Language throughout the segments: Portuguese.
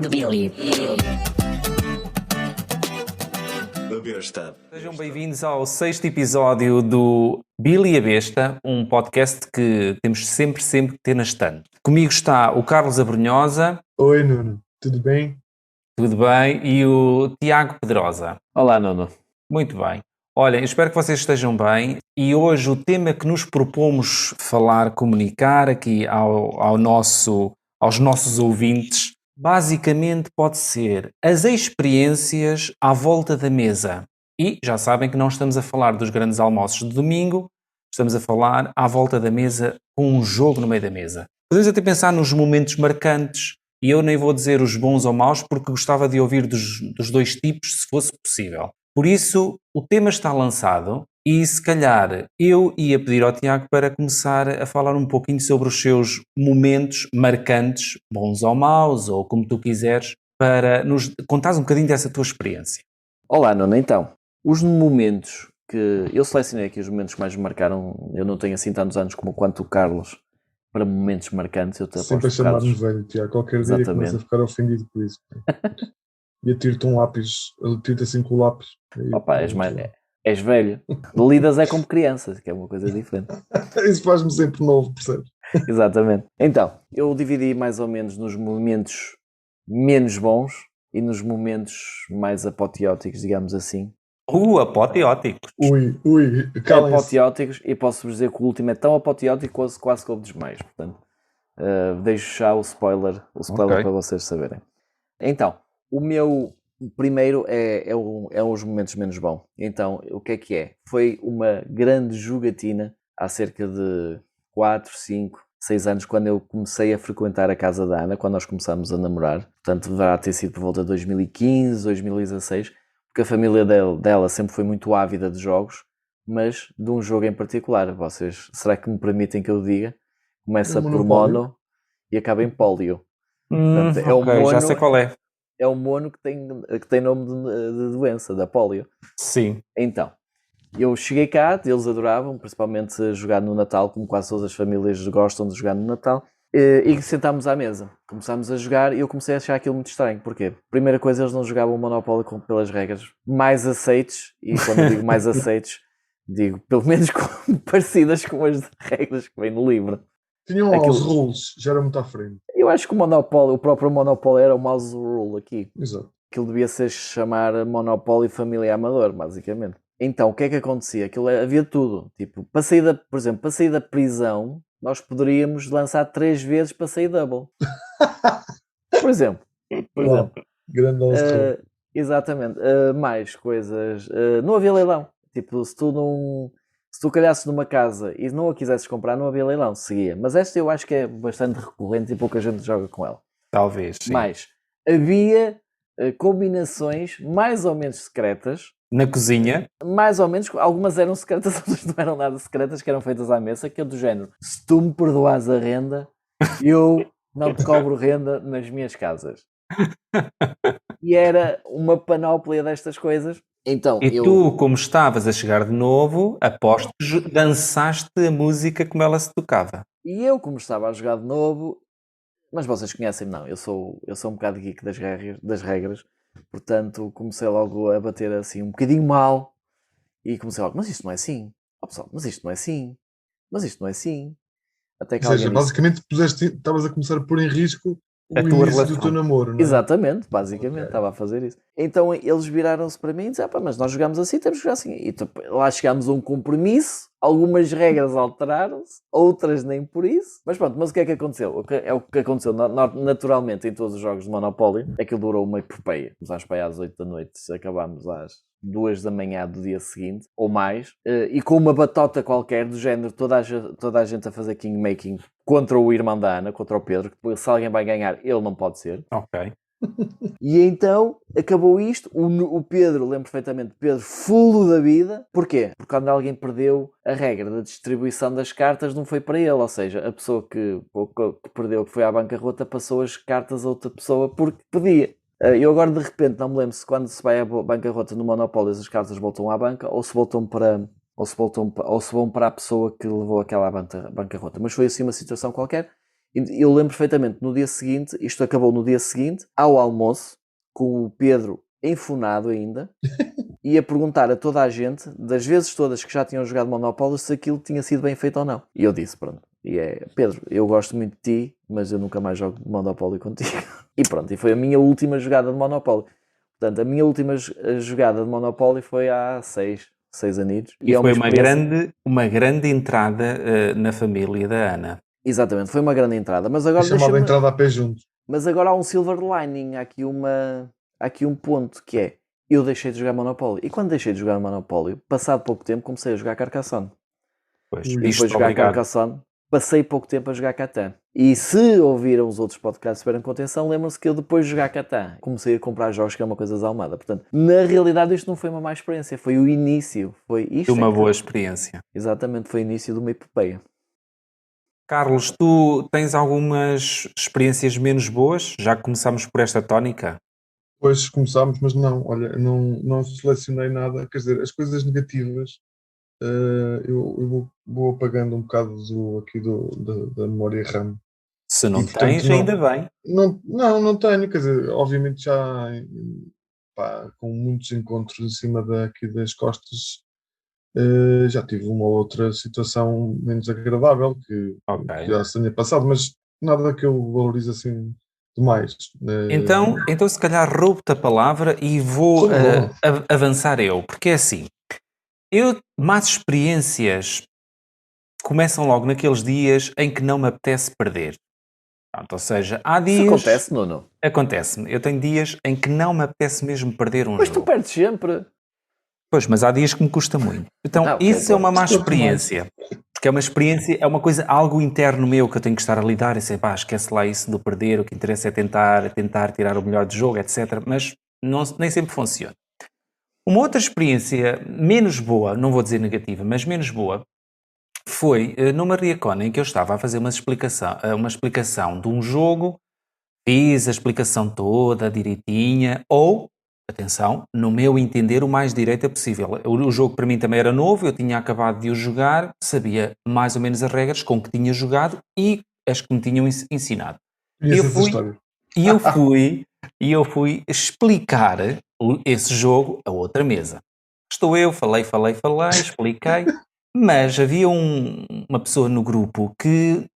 do Billy. Da Besta. Sejam bem-vindos ao 6º episódio do Billy a Besta, um podcast que temos sempre que ter na estante. Comigo está o Carlos Abrunhosa. Oi, Nuno. Tudo bem? Tudo bem? E o Tiago Pedrosa. Olá, Nuno. Muito bem. Olhem, espero que vocês estejam bem e hoje o tema que nos propomos falar, comunicar aqui aos nossos ouvintes, basicamente pode ser as experiências à volta da mesa. E já sabem que não estamos a falar dos grandes almoços de domingo, estamos a falar à volta da mesa com um jogo no meio da mesa. Podemos até pensar nos momentos marcantes e eu nem vou dizer os bons ou maus porque gostava de ouvir dos dois tipos se fosse possível. Por isso, o tema está lançado e se calhar eu ia pedir ao Tiago para começar a falar um pouquinho sobre os seus momentos marcantes, bons ou maus, ou como tu quiseres, para nos contares um bocadinho dessa tua experiência. Olá, Nuno. Então, os momentos que... Eu selecionei aqui os momentos que mais me marcaram. Eu não tenho assim tantos anos como quanto o Carlos para momentos marcantes. Eu te Sempre a aposto, chamar-nos Carlos. velho, Tiago. Qualquer dia Exatamente. começa a ficar ofendido por isso. E atiro-te um lápis, atiro-te assim com o lápis. Aí, Opa, és velho. Lidas é como criança, que é uma coisa diferente. Isso faz-me sempre novo, percebes? Exatamente. Então, eu dividi mais ou menos nos momentos menos bons e nos momentos mais apoteóticos, digamos assim. Apoteóticos. Ui, calem-se. Apoteóticos, e posso-vos dizer que o último é tão apoteótico que quase que houve desmaios. Portanto, deixo já o spoiler Ok. para vocês saberem. Então, o meu primeiro é os momentos menos bons. Então, o que é? Foi uma grande jogatina há cerca de 4, 5, 6 anos, quando eu comecei a frequentar a casa da Ana, quando nós começámos a namorar. Portanto, deverá ter sido por volta de 2015, 2016, porque a família dela sempre foi muito ávida de jogos, mas de um jogo em particular. Vocês, será que me permitem que eu diga? Começa por Monopólio. mono e acaba em pólio. Portanto, é o Ok, mono. já sei qual é. É um mono que tem nome de doença, da polio. Sim. Então, eu cheguei cá, eles adoravam, principalmente jogar no Natal, como quase todas as famílias gostam de jogar no Natal, e sentámos à mesa. Começámos a jogar e eu comecei a achar aquilo muito estranho. Porquê? Primeira coisa, eles não jogavam o Monopólio pelas regras mais aceites, e quando eu digo mais aceites, digo pelo menos parecidas com as regras que vem no livro. Tinham Aquilo- os rules, já era muito à frente. Eu acho que o próprio Monopólio era o mouse rule aqui. Exato. Aquilo devia ser chamar Monopólio Família Amador, basicamente. Então, o que é que acontecia? Havia tudo. Tipo, para sair da prisão, nós poderíamos lançar 3 vezes para sair double. Por exemplo. Uau, grande house rule. Exatamente. Mais coisas. Não havia leilão. Tipo, se tu calhasses numa casa e não a quisesses comprar, não havia leilão, seguia. Mas esta eu acho que é bastante recorrente e pouca gente joga com ela. Talvez, sim. Mas havia combinações mais ou menos secretas, Na cozinha. mais ou menos, algumas eram secretas, outras não eram nada secretas, que eram feitas à mesa, que é do género: se tu me perdoas a renda, eu não te cobro renda nas minhas casas. E era uma panóplia destas coisas. Então, E tu, como estavas a chegar de novo, aposto que dançaste a música como ela se tocava. como estava a jogar de novo, mas vocês conhecem-me, não, eu sou um bocado geek das regras, portanto comecei logo a bater assim um bocadinho mal e comecei logo: mas isto não é assim, ó pessoal, mas isto não é assim, mas isto não é assim. Até que Ou seja, alguém disse... basicamente estavas a começar a pôr em risco o A tua início relação. do teu namoro, não é? Exatamente, basicamente, Ok. estava a fazer isso. Então eles viraram-se para mim e disseram: mas nós jogamos assim, temos que jogar assim. E lá chegámos a um compromisso, algumas regras alteraram-se, outras nem por isso. Mas pronto, mas o que é que aconteceu? O que aconteceu naturalmente em todos os jogos de Monopólio é que durou uma epopeia. Começámos para aí às 8 da noite, acabámos às 2 da manhã do dia seguinte, ou mais, e com uma batota qualquer do género, toda a gente a fazer kingmaking contra o irmão da Ana, contra o Pedro, que se alguém vai ganhar, ele não pode ser. Ok. E então acabou isto. O Pedro, lembro perfeitamente, Pedro fulo da vida. Porquê? Porque quando alguém perdeu a regra da distribuição das cartas, não foi para ele. Ou seja, a pessoa que perdeu, que foi à bancarrota, passou as cartas a outra pessoa porque podia. Eu agora de repente não me lembro se quando se vai à bancarrota no Monopólio as cartas voltam à banca ou se voltam para ou se vão para a pessoa que levou aquela bancarrota. Mas foi assim uma situação qualquer E eu lembro perfeitamente, no dia seguinte, isto acabou no dia seguinte, ao almoço, com o Pedro enfunado ainda, e a perguntar a toda a gente, das vezes todas que já tinham jogado Monopólio, se aquilo tinha sido bem feito ou não. E eu disse, pronto, Pedro, eu gosto muito de ti, mas eu nunca mais jogo Monopólio contigo. E pronto, e foi a minha última jogada de Monopólio. Portanto, a minha última jogada de Monopólio foi há 6 anos. E foi uma grande entrada na família da Ana. Exatamente, foi uma grande entrada. Mas agora chamada entrada a pé junto. Mas agora há um silver lining, há aqui um ponto que é, eu deixei de jogar Monopólio. E quando deixei de jogar Monopólio, passado pouco tempo, comecei a jogar Carcassonne. Pois, E depois de jogar Carcassonne, passei pouco tempo a jogar Catan. E se ouviram os outros podcasts de Esperam com atenção, lembram-se que eu depois de jogar Catan comecei a comprar jogos que é uma coisa desalmada. Portanto, na realidade isto não foi uma má experiência, foi o início. Foi isto. Uma boa experiência. Exatamente, foi o início de uma epopeia. Carlos, tu tens algumas experiências menos boas? Já começamos por esta tónica? Pois começámos, mas não, olha, não selecionei nada, quer dizer, as coisas negativas eu vou apagando um bocado da memória RAM. Se não tens, ainda bem. Não tenho, quer dizer, obviamente já com muitos encontros em cima aqui das costas, já tive uma ou outra situação menos agradável que já se tenha passado, mas nada que eu valorize assim demais. Então se calhar roubo-te a palavra e vou avançar eu, porque é assim, más experiências começam logo naqueles dias em que não me apetece perder. Pronto, ou seja, há dias... Isso acontece, Nuno? Acontece-me. Eu tenho dias em que não me apetece mesmo perder um jogo. Mas tu perdes sempre. Pois, mas há dias que me custa muito. Então, isso é uma má experiência. Porque é uma experiência, é uma coisa, algo interno meu que eu tenho que estar a lidar e dizer, esquece lá isso de perder, o que interessa é tentar tirar o melhor do jogo, etc. Mas nem sempre funciona. Uma outra experiência menos boa, não vou dizer negativa, mas menos boa, foi numa Riacon em que eu estava a fazer uma explicação de um jogo, fiz a explicação toda, direitinha, atenção, no meu entender, o mais direita possível. O jogo para mim também era novo, eu tinha acabado de o jogar, sabia mais ou menos as regras com que tinha jogado e as que me tinham ensinado. E eu fui explicar esse jogo a outra mesa. Estou eu, falei, expliquei, mas havia uma pessoa no grupo que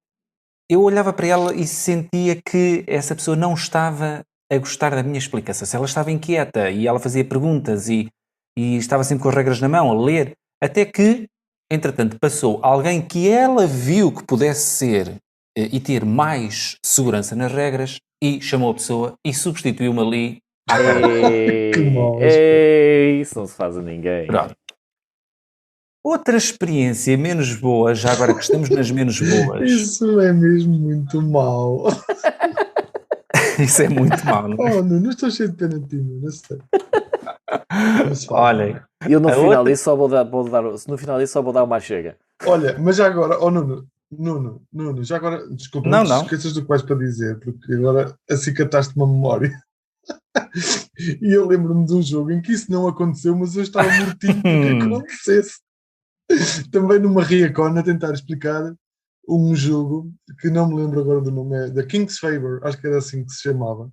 eu olhava para ela e sentia que essa pessoa não estava a gostar da minha explicação. Se ela estava inquieta e ela fazia perguntas e estava sempre com as regras na mão a ler, até que, entretanto, passou alguém que ela viu que pudesse ser e ter mais segurança nas regras e chamou a pessoa e substituiu-me ali à cara. Isso não se faz a ninguém. Pronto. Outra experiência menos boa, já agora que estamos nas menos boas. Isso é mesmo muito mau. Isso é muito mau, não é? Não estou cheio de pena de ti, não sei. Olhem. Eu no final disso só vou dar uma chega. Olha, mas já agora, Nuno, já agora, desculpa, não te esqueças do que vais para dizer, porque agora acicataste uma memória. E eu lembro-me de um jogo em que isso não aconteceu, mas eu estava mortinho porque acontecesse. Também numa Riacon a tentar explicar um jogo que não me lembro agora do nome, é The King's Favor, acho que era assim que se chamava.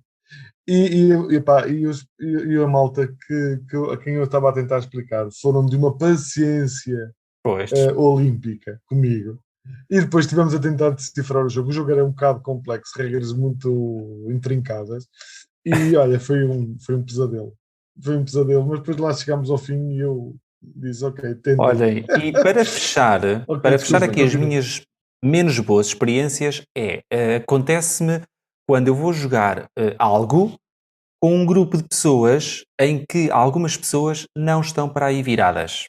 E a malta a quem eu estava a tentar explicar foram de uma paciência olímpica comigo. E depois estivemos a tentar decifrar o jogo. O jogo era um bocado complexo, regras muito intrincadas. E olha, foi um pesadelo. Foi um pesadelo, mas depois lá chegámos ao fim e eu disse, ok, tentei. Olhem, e para fechar, aqui as minhas menos boas experiências acontece-me quando eu vou jogar algo com um grupo de pessoas em que algumas pessoas não estão para aí viradas.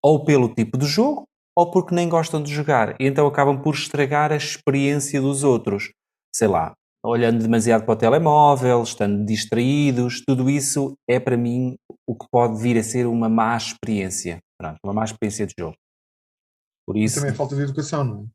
Ou pelo tipo de jogo, ou porque nem gostam de jogar. E então acabam por estragar a experiência dos outros. Sei lá, olhando demasiado para o telemóvel, estando distraídos, tudo isso é para mim o que pode vir a ser uma má experiência. Pronto, uma má experiência de jogo. Por isso... E também é falta de educação, não é?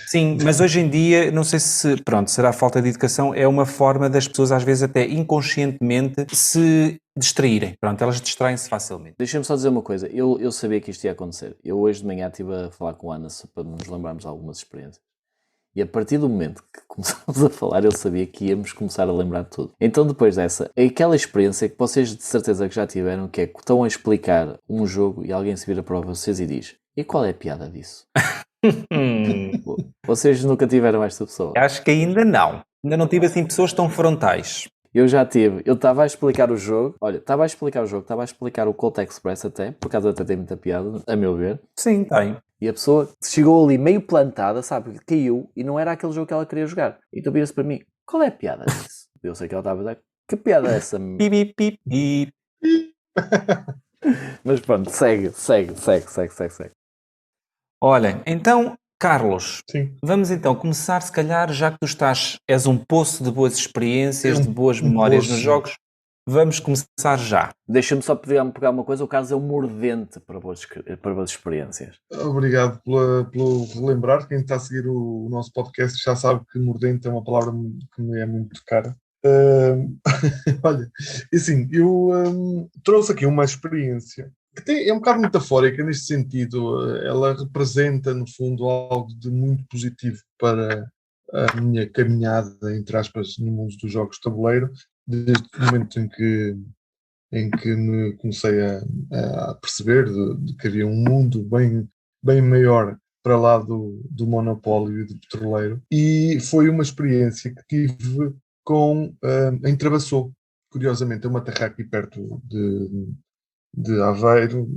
Sim, mas hoje em dia, não sei se, será falta de educação, é uma forma das pessoas às vezes até inconscientemente se distraírem. Pronto, elas distraem-se facilmente. Deixa-me só dizer uma coisa, eu sabia que isto ia acontecer. Eu hoje de manhã estive a falar com a Ana para nos lembrarmos de algumas experiências. E a partir do momento que começámos a falar, eu sabia que íamos começar a lembrar de tudo. Então depois dessa, é aquela experiência que vocês de certeza que já tiveram, que é que estão a explicar um jogo e alguém se vira para vocês e diz: e qual é a piada disso? Vocês nunca tiveram esta pessoa? Acho que ainda não. Ainda não tive assim pessoas tão frontais. Eu já tive. Eu estava a explicar o jogo. Olha, estava a explicar o Colt Express até, por acaso até tem muita piada, a meu ver. Sim, tem. E a pessoa chegou ali meio plantada, sabe? Caiu e não era aquele jogo que ela queria jogar. Então vira-se para mim: qual é a piada disso? Eu sei que ela estava a dizer: que piada é essa? Pip, pip, pip. Mas pronto, segue. Olhem, então, Carlos, Sim. vamos então começar, se calhar, já que és um poço de boas experiências, de boas memórias nos jogos, vamos começar já. Deixa-me só pegar uma coisa: o Carlos é um mordente para boas experiências. Obrigado pelo relembrar. Quem está a seguir o nosso podcast já sabe que mordente é uma palavra que me é muito cara. Olha, assim, eu trouxe aqui uma experiência que é um bocado metafórica neste sentido. Ela representa, no fundo, algo de muito positivo para a minha caminhada, entre aspas, no mundo dos jogos de tabuleiro, desde o momento em que me comecei a perceber de que havia um mundo bem maior para lá do monopólio e do petroleiro. E foi uma experiência que tive em Travassou. Curiosamente, é uma terra aqui perto de Aveiro,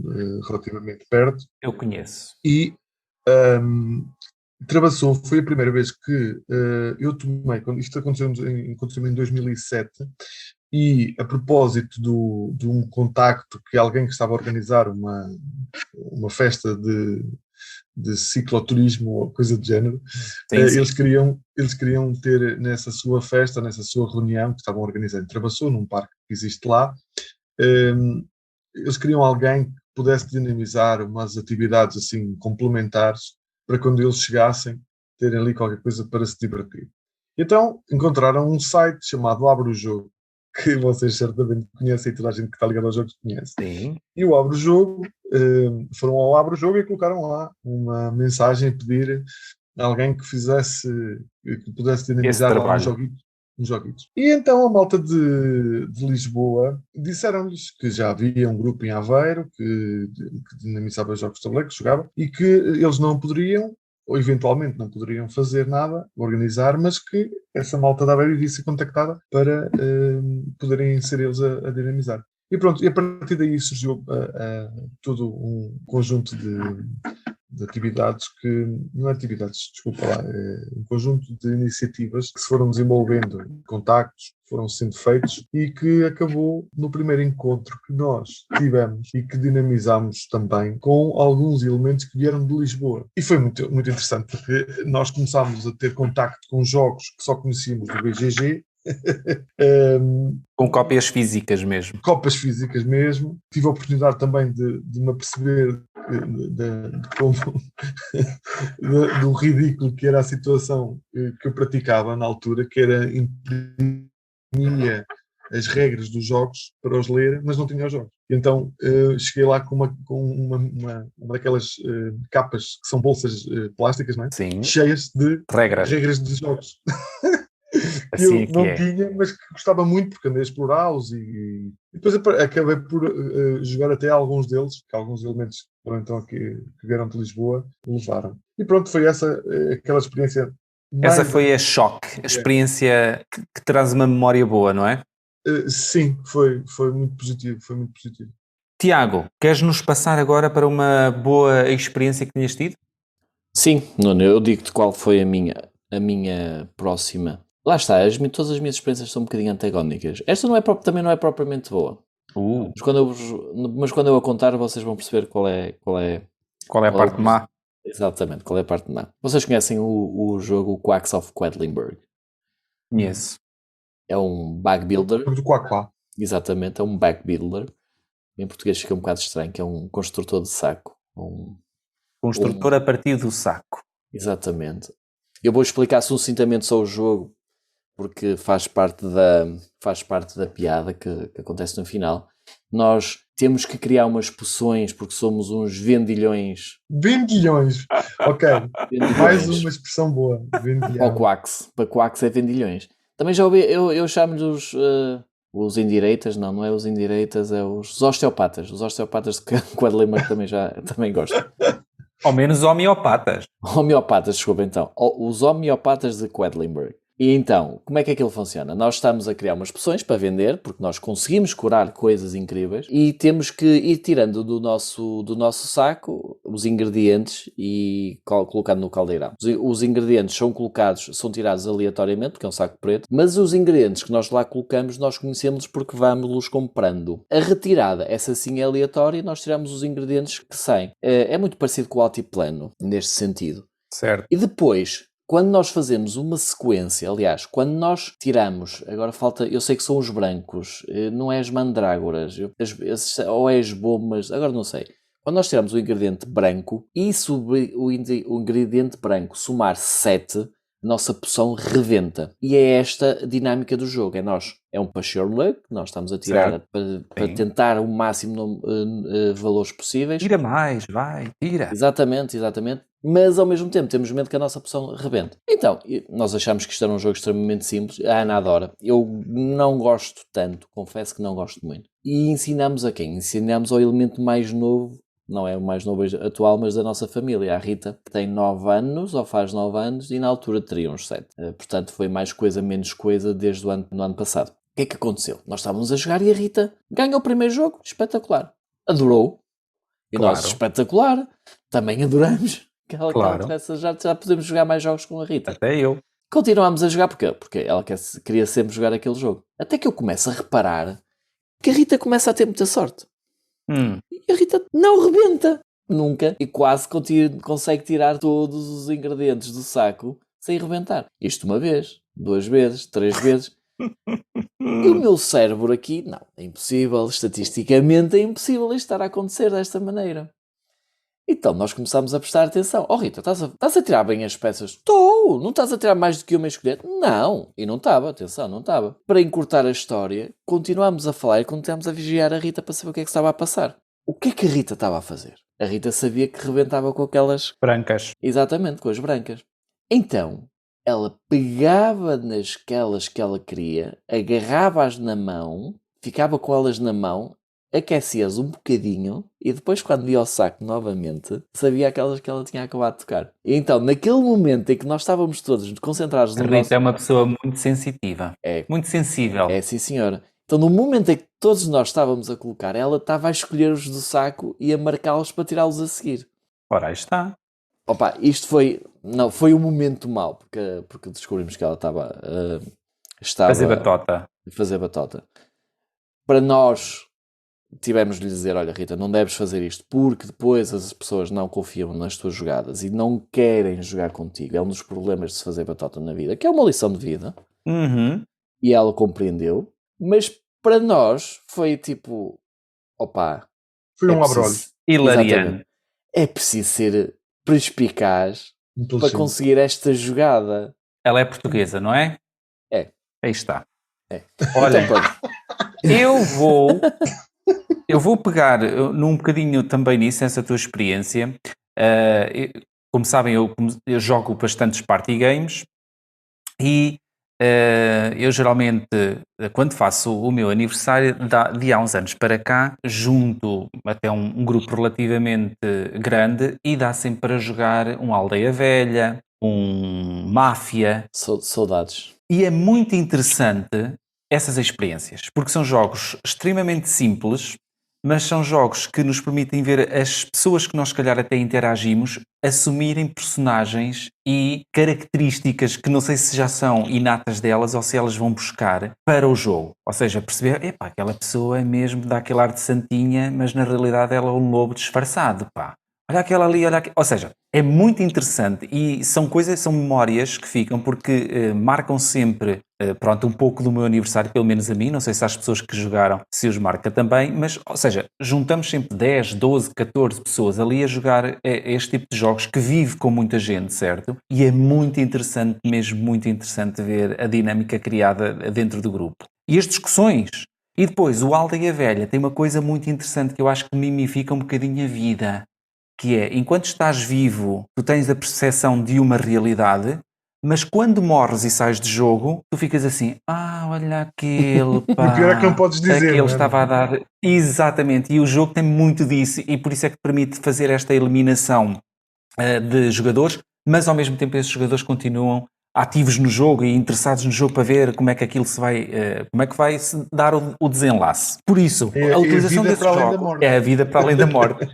relativamente perto. Eu conheço. E Travassou foi a primeira vez que eu tomei, quando isto aconteceu em 2007, e a propósito de um contacto que alguém que estava a organizar uma festa de cicloturismo ou coisa do género, Sim. eles queriam ter nessa sua festa, nessa sua reunião que estavam organizando em Travassou, num parque que existe lá, eles queriam alguém que pudesse dinamizar umas atividades assim complementares para quando eles chegassem terem ali qualquer coisa para se divertir. Então encontraram um site chamado Abre o Jogo, que vocês certamente conhecem e toda a gente que está ligada aos jogos conhece. Sim. E o Abre o Jogo, foram ao Abre o Jogo e colocaram lá uma mensagem a pedir a alguém que pudesse dinamizar lá uns joguitos. E então a malta de Lisboa disseram-lhes que já havia um grupo em Aveiro que dinamizava jogos de tabuleiro, que jogava, e que eles não poderiam, ou eventualmente não poderiam fazer nada, organizar, mas que essa malta de Aveiro iria ser contactada para poderem ser eles a dinamizar. E pronto, e a partir daí surgiu todo um conjunto de atividades não é atividades, desculpa lá, é um conjunto de iniciativas que se foram desenvolvendo, contactos que foram sendo feitos e que acabou no primeiro encontro que nós tivemos e que dinamizámos também com alguns elementos que vieram de Lisboa. E foi muito, muito interessante porque nós começámos a ter contacto com jogos que só conhecíamos do BGG. Com cópias físicas mesmo. Cópias físicas mesmo. Tive a oportunidade também de me aperceber do ridículo que era a situação que eu praticava na altura, que era imprimia as regras dos jogos para os ler, mas não tinha os jogos. E então cheguei lá com uma daquelas capas que são bolsas plásticas, não é? Sim. Cheias de regras de jogos. Que assim eu não tinha, mas que gostava muito porque andei a explorá-los e depois acabei por jogar até alguns deles, que alguns elementos então, que vieram de Lisboa levaram. E pronto, foi aquela experiência. Essa foi a choque, a experiência que traz uma memória boa, não é? Sim, foi muito positivo, foi muito positivo. Tiago, queres-nos passar agora para uma boa experiência que tinhas tido? Sim, Nuno, eu digo-te qual foi a minha próxima. Lá está, todas as minhas experiências são um bocadinho antagónicas. Esta também não é propriamente boa. Mas quando eu a contar, vocês vão perceber qual é a parte má. Exatamente, qual é a parte má. Vocês conhecem o jogo Quacks of Quedlinburg? Conheço. É um bag builder. Do Quack. Exatamente, é um bag builder. Em português fica um bocado estranho, que é um construtor de saco. Construtor a partir do saco. Exatamente. Eu vou explicar sucintamente só o jogo, porque faz parte da piada que acontece no final. nós temos que criar umas poções porque somos uns vendilhões. Vendilhões. Ok. Vendilhões. Mais uma expressão boa. Vendilhão. Para o Quax. Para Quax é vendilhões. Também já ouvi, eu chamo-lhes os indireitas, não é os indireitas, é os osteopatas. Os osteopatas de Quedlinburg também gosto. Ao menos homeopatas. Homeopatas, desculpa então. Os homeopatas de Quedlinburg. E então, como é que aquilo funciona? Nós estamos a criar umas poções para vender, porque nós conseguimos curar coisas incríveis e temos que ir tirando do nosso saco os ingredientes e colocando no caldeirão. Os ingredientes são tirados aleatoriamente, porque é um saco preto, mas os ingredientes que nós lá colocamos, nós conhecemos porque vamos-los comprando. A retirada, essa sim é aleatória, e nós tiramos os ingredientes que saem. É muito parecido com o altiplano, neste sentido. Certo. E depois, quando nós fazemos uma sequência, aliás, quando nós tiramos, agora falta, eu sei que são os brancos, não é as mandrágoras, ou é as bombas, agora não sei. Quando nós tiramos o ingrediente branco e o ingrediente branco somar 7, a nossa poção rebenta. E é esta a dinâmica do jogo. É um push your luck, nós estamos a tirar para tentar o máximo valores possíveis. Tira mais, vai, tira. Exatamente. Mas ao mesmo tempo temos medo que a nossa poção rebente. Então, nós achamos que isto era um jogo extremamente simples. A Ana adora. Eu não gosto tanto, confesso que não gosto muito. E ensinamos a quem? Ensinamos ao elemento mais novo, não é o mais novo atual, mas da nossa família, a Rita, que tem 9 anos, ou faz 9 anos, e na altura teria uns 7. Portanto, foi mais coisa, menos coisa desde o ano passado. O que é que aconteceu? Nós estávamos a jogar e a Rita ganhou o primeiro jogo, espetacular. Adorou. E claro. Nós, espetacular. Também adoramos. Claro. Já podemos jogar mais jogos com a Rita. Até eu. Continuámos a jogar porque ela queria sempre jogar aquele jogo. Até que eu começo a reparar que a Rita começa a ter muita sorte. E a Rita não rebenta. Nunca. E quase consegue tirar todos os ingredientes do saco sem rebentar. Isto uma vez, 2 vezes, 3 vezes. E o meu cérebro aqui, não, é impossível. Estatisticamente é impossível isto estar a acontecer desta maneira. Então nós começámos a prestar atenção. Oh Rita, estás a tirar bem as peças? Estou! Não estás a tirar mais do que uma escolher? Não! E não estava, atenção, não estava. Para encurtar a história, continuámos a falar e continuámos a vigiar a Rita para saber o que é que estava a passar. O que é que a Rita estava a fazer? A Rita sabia que rebentava com aquelas... brancas. Exatamente, com as brancas. Então, ela pegava nasquelas que ela queria, agarrava-as na mão, ficava com elas na mão, aquecia-as um bocadinho e depois, quando ia ao saco novamente, sabia aquelas que ela tinha acabado de tocar. E então, naquele momento em que nós estávamos todos concentrados no Rita nosso... é uma pessoa muito sensitiva. Muito sensível. É, sim senhora. Então, no momento em que todos nós estávamos a colocar, ela estava a escolher-os do saco e a marcá-los para tirá-los a seguir. Ora, aí está. Opa, isto foi um momento mau, porque descobrimos que ela estava a fazer batota. Para nós, tivemos de lhe dizer, olha Rita, não deves fazer isto, porque depois as pessoas não confiam nas tuas jogadas e não querem jogar contigo. É um dos problemas de se fazer batota na vida, que é uma lição de vida. E ela compreendeu, mas para nós foi tipo, opa... Foi um abrolho. Hilariante. É preciso ser perspicaz para conseguir esta jogada. Ela é portuguesa, não é? É. Aí está. É. Olha, então, eu vou pegar num bocadinho também nisso, nessa tua experiência. Como sabem, eu jogo bastantes party games e eu geralmente, quando faço o meu aniversário, de há uns anos para cá, junto até um grupo relativamente grande e dá sempre para jogar um Aldeia Velha, um Máfia. Saudades. E é muito interessante essas experiências, porque são jogos extremamente simples, mas são jogos que nos permitem ver as pessoas que nós, se calhar, até interagimos, assumirem personagens e características que não sei se já são inatas delas ou se elas vão buscar para o jogo. Ou seja, perceber, epá, aquela pessoa é mesmo daquele ar de santinha, mas na realidade ela é um lobo disfarçado, pá. Olha aquela ali, olha aquela... Ou seja, é muito interessante e são memórias que ficam porque marcam sempre, pronto, um pouco do meu aniversário, pelo menos a mim, não sei se as pessoas que jogaram se os marca também, mas, ou seja, juntamos sempre 10, 12, 14 pessoas ali a jogar este tipo de jogos que vive com muita gente, certo? E é muito interessante, mesmo muito interessante ver a dinâmica criada dentro do grupo. E as discussões E depois, o Aldeia Velha tem uma coisa muito interessante que eu acho que mimifica um bocadinho a vida, que é, enquanto estás vivo, tu tens a percepção de uma realidade, mas quando morres e sais de jogo, tu ficas assim, olha aquele, E o pior é que não pá, podes dizer, aquele não é? estava a dar... Exatamente, e o jogo tem muito disso, e por isso é que permite fazer esta eliminação de jogadores, mas ao mesmo tempo esses jogadores continuam ativos no jogo e interessados no jogo para ver como é que aquilo se vai, como é que vai se dar o desenlace. Por isso, É a a utilização vida desses para além da jogos morte. é a vida para além da morte.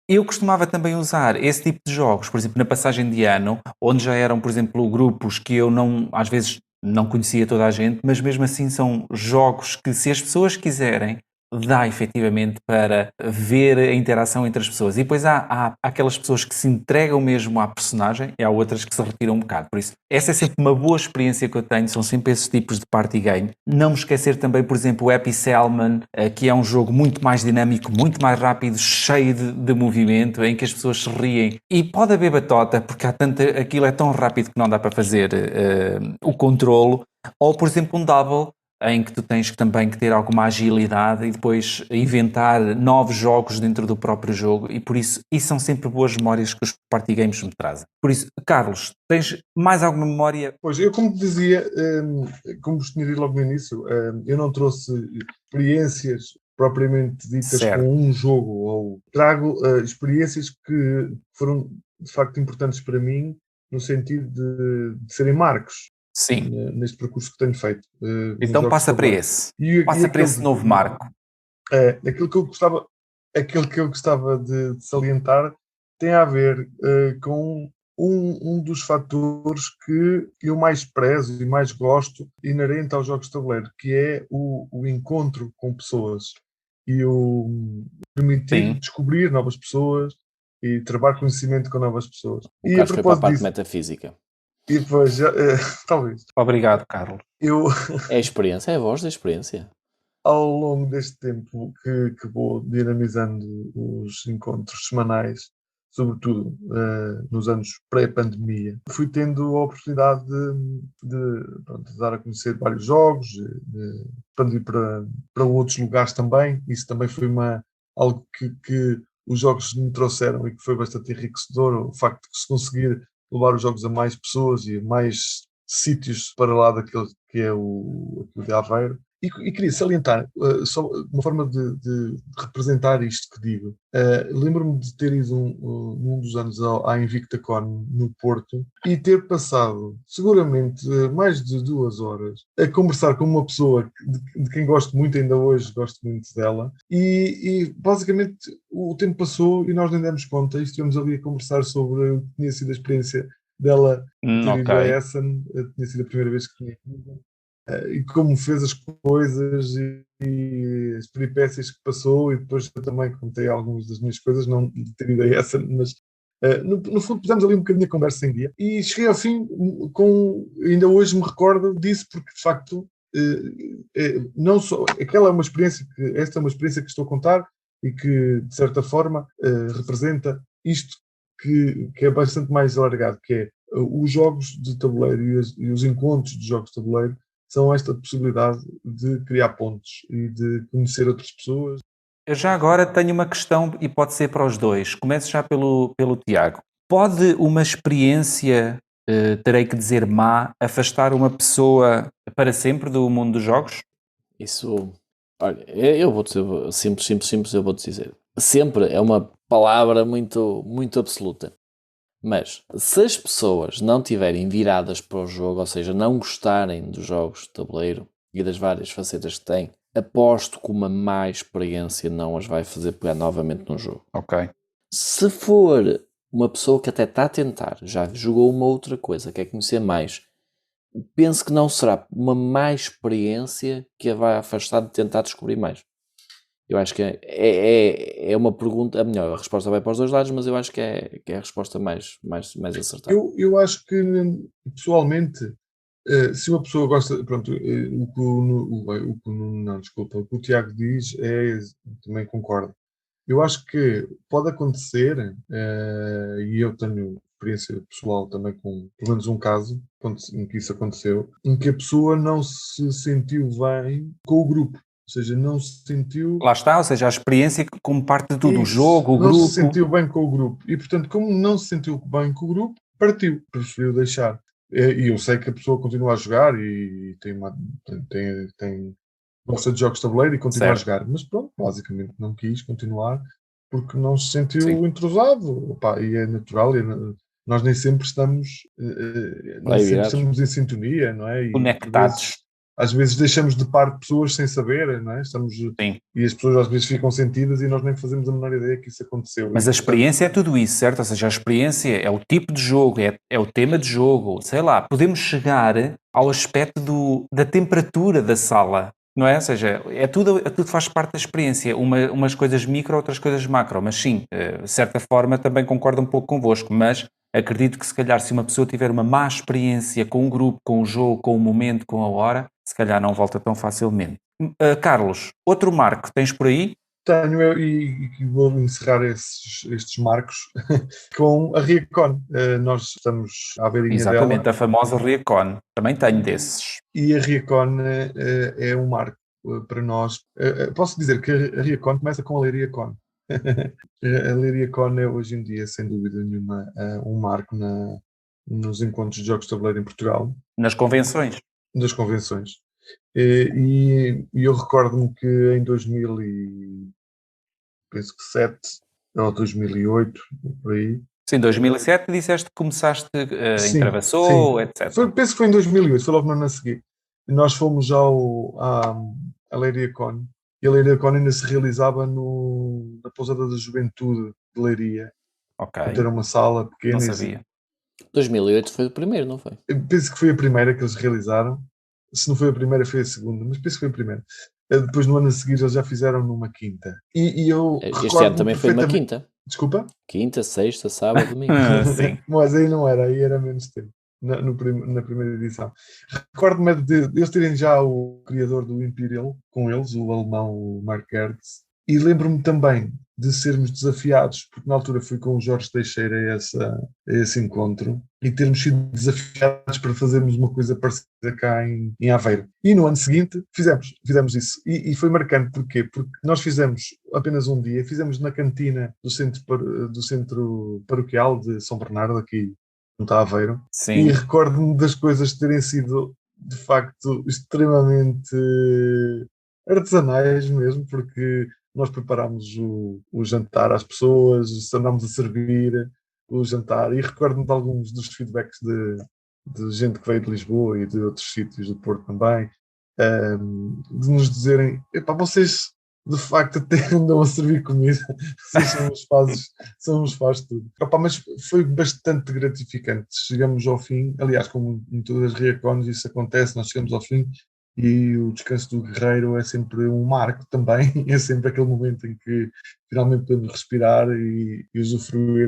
Eu costumava também usar esse tipo de jogos, por exemplo, na passagem de ano, onde já eram, por exemplo, grupos que eu não, às vezes, não conhecia toda a gente, mas mesmo assim são jogos que, se as pessoas quiserem, dá efetivamente para ver a interação entre as pessoas. E depois há aquelas pessoas que se entregam mesmo à personagem e há outras que se retiram um bocado. Por isso, essa é sempre uma boa experiência que eu tenho, são sempre esses tipos de party game. Não me esquecer também, por exemplo, o Happy Salmon, que é um jogo muito mais dinâmico, muito mais rápido, cheio de movimento, em que as pessoas se riem. E pode haver batota, porque aquilo é tão rápido que não dá para fazer o controlo. Ou, por exemplo, um double, em que tu tens também que ter alguma agilidade e depois inventar novos jogos dentro do próprio jogo, e por isso são sempre boas memórias que os party games me trazem. Por isso, Carlos, tens mais alguma memória? Pois, eu como te dizia, como vos tinha dito logo no início, eu não trouxe experiências propriamente ditas Certo. com um jogo, ou trago experiências que foram de facto importantes para mim, no sentido de serem marcos. Sim. Neste percurso que tenho feito. Então passa para esse. Passa para esse novo marco. Aquilo que eu gostava de salientar tem a ver com um dos fatores que eu mais prezo e mais gosto inerente aos jogos de tabuleiro, que é o encontro com pessoas e o permitir descobrir novas pessoas e trabalhar conhecimento com novas pessoas. O Carlos foi para a parte metafísica. E depois, talvez. Obrigado, Carlos. É a experiência, é a voz da experiência. Ao longo deste tempo que vou dinamizando os encontros semanais, sobretudo nos anos pré-pandemia, fui tendo a oportunidade de dar a conhecer vários jogos, de expandir para outros lugares também. Isso também foi algo que os jogos me trouxeram e que foi bastante enriquecedor, o facto de se conseguir levar os jogos a mais pessoas e a mais sítios para lá daquele que é o de Aveiro. E queria salientar, só uma forma de representar isto que digo. Lembro-me de ter ido num dos anos à InvictaCon no Porto e ter passado seguramente mais de 2 horas a conversar com uma pessoa de quem gosto muito, ainda hoje gosto muito dela, e basicamente o tempo passou e nós nem demos conta e estivemos ali a conversar sobre o que tinha sido a experiência dela ter ido a Essen, tinha sido a primeira vez que tinha ido. E como fez as coisas e as peripécias que passou, e depois eu também contei algumas das minhas coisas, não de ter ido a essa, mas no fundo pusemos ali um bocadinho a conversa em dia, e cheguei ao fim ainda hoje me recordo disso, porque de facto não só, esta é uma experiência que estou a contar e que de certa forma representa isto que é bastante mais alargado, que é os jogos de tabuleiro e os encontros de jogos de tabuleiro são esta possibilidade de criar pontos e de conhecer outras pessoas. Eu já agora tenho uma questão e pode ser para os dois. Começo já pelo Tiago. Pode uma experiência, terei que dizer má, afastar uma pessoa para sempre do mundo dos jogos? Isso, olha, eu vou dizer simples, eu vou dizer. Sempre é uma palavra muito, muito absoluta. Mas, se as pessoas não estiverem viradas para o jogo, ou seja, não gostarem dos jogos de tabuleiro e das várias facetas que têm, aposto que uma má experiência não as vai fazer pegar novamente no jogo. Ok. Se for uma pessoa que até está a tentar, já jogou uma outra coisa, quer conhecer mais, penso que não será uma má experiência que a vai afastar de tentar descobrir mais. Eu acho que é uma pergunta, a melhor, a resposta vai para os dois lados, mas eu acho que é a resposta mais acertada. Eu acho que, pessoalmente, se uma pessoa gosta, pronto, o que o Tiago diz, também concordo. Eu acho que pode acontecer, e eu tenho experiência pessoal também com pelo menos um caso em que isso aconteceu, em que a pessoa não se sentiu bem com o grupo. seja, não se sentiu... Lá está, ou seja, a experiência como parte de tudo, o jogo, o não grupo... se sentiu bem com o grupo. E, portanto, como não se sentiu bem com o grupo, partiu, preferiu deixar. E eu sei que a pessoa continua a jogar e gosta de jogos de tabuleiro e continua a jogar. Mas pronto, basicamente não quis continuar porque não se sentiu entrosado. Opa, e é natural, nós nem sempre estamos em sintonia, não é? E conectados. às vezes deixamos de parte pessoas sem saber, não é? E as pessoas às vezes ficam sentidas e nós nem fazemos a menor ideia que isso aconteceu. Mas a experiência é tudo isso, certo? Ou seja, a experiência é o tipo de jogo, é o tema de jogo, sei lá, podemos chegar ao aspecto da temperatura da sala, não é? Ou seja, tudo faz parte da experiência, umas coisas micro, outras coisas macro, mas sim, de certa forma também concordo um pouco convosco, mas acredito que se calhar se uma pessoa tiver uma má experiência com o grupo, com o jogo, com o momento, com a hora, se calhar não volta tão facilmente. Carlos, outro marco tens por aí? Tenho e vou encerrar estes marcos com a Riacon. Nós estamos à beirinha dela. Exatamente, a famosa Riacon. Também tenho desses. E a Riacon é um marco para nós. Posso dizer que a Riacon começa com a Leiriacon. A Leiriacon é hoje em dia, sem dúvida nenhuma, um marco nos encontros de jogos de tabuleiro em Portugal. Nas convenções. Das convenções. E eu recordo-me que em 2007 ou 2008, por aí. Sim, 2007 disseste que começaste em Travassou, etc. Penso que foi em 2008, foi logo no ano a seguir. Nós fomos à Leiriacon, e a Leiriacon ainda se realizava na Pousada da Juventude de Leiria. Ok. Era uma sala pequena. Não sabia. 2008 foi o primeiro, não foi? Eu penso que foi a primeira que eles realizaram. Se não foi a primeira, foi a segunda, mas penso que foi a primeira. Depois, no ano a seguir, eles já fizeram numa quinta. E eu este ano também foi numa quinta. Desculpa? Quinta, sexta, sábado, domingo. Sim. Mas aí não era, aí era menos tempo. Na primeira edição. Recordo-me de eles terem já o criador do Imperial com eles, o alemão o Mark Gertz. E lembro-me também de sermos desafiados, porque na altura fui com o Jorge Teixeira a esse encontro, e termos sido desafiados para fazermos uma coisa parecida cá em Aveiro. E no ano seguinte fizemos isso. E foi marcante, porquê? Porque nós fizemos apenas um dia, fizemos na cantina do centro paroquial de São Bernardo, aqui junto a Aveiro. Sim. E recordo-me das coisas terem sido, de facto, extremamente artesanais mesmo, porque nós preparámos o jantar às pessoas, andámos a servir o jantar, e recordo-me de alguns dos feedbacks de gente que veio de Lisboa e de outros sítios do Porto também, de nos dizerem: epá, vocês de facto até andam a servir comida, vocês são os faz tudo. Epá, mas foi bastante gratificante. Chegamos ao fim, aliás, como em todas as Riacones isso acontece, nós chegamos ao fim. E o descanso do guerreiro é sempre um marco também, é sempre aquele momento em que finalmente podemos respirar e usufruir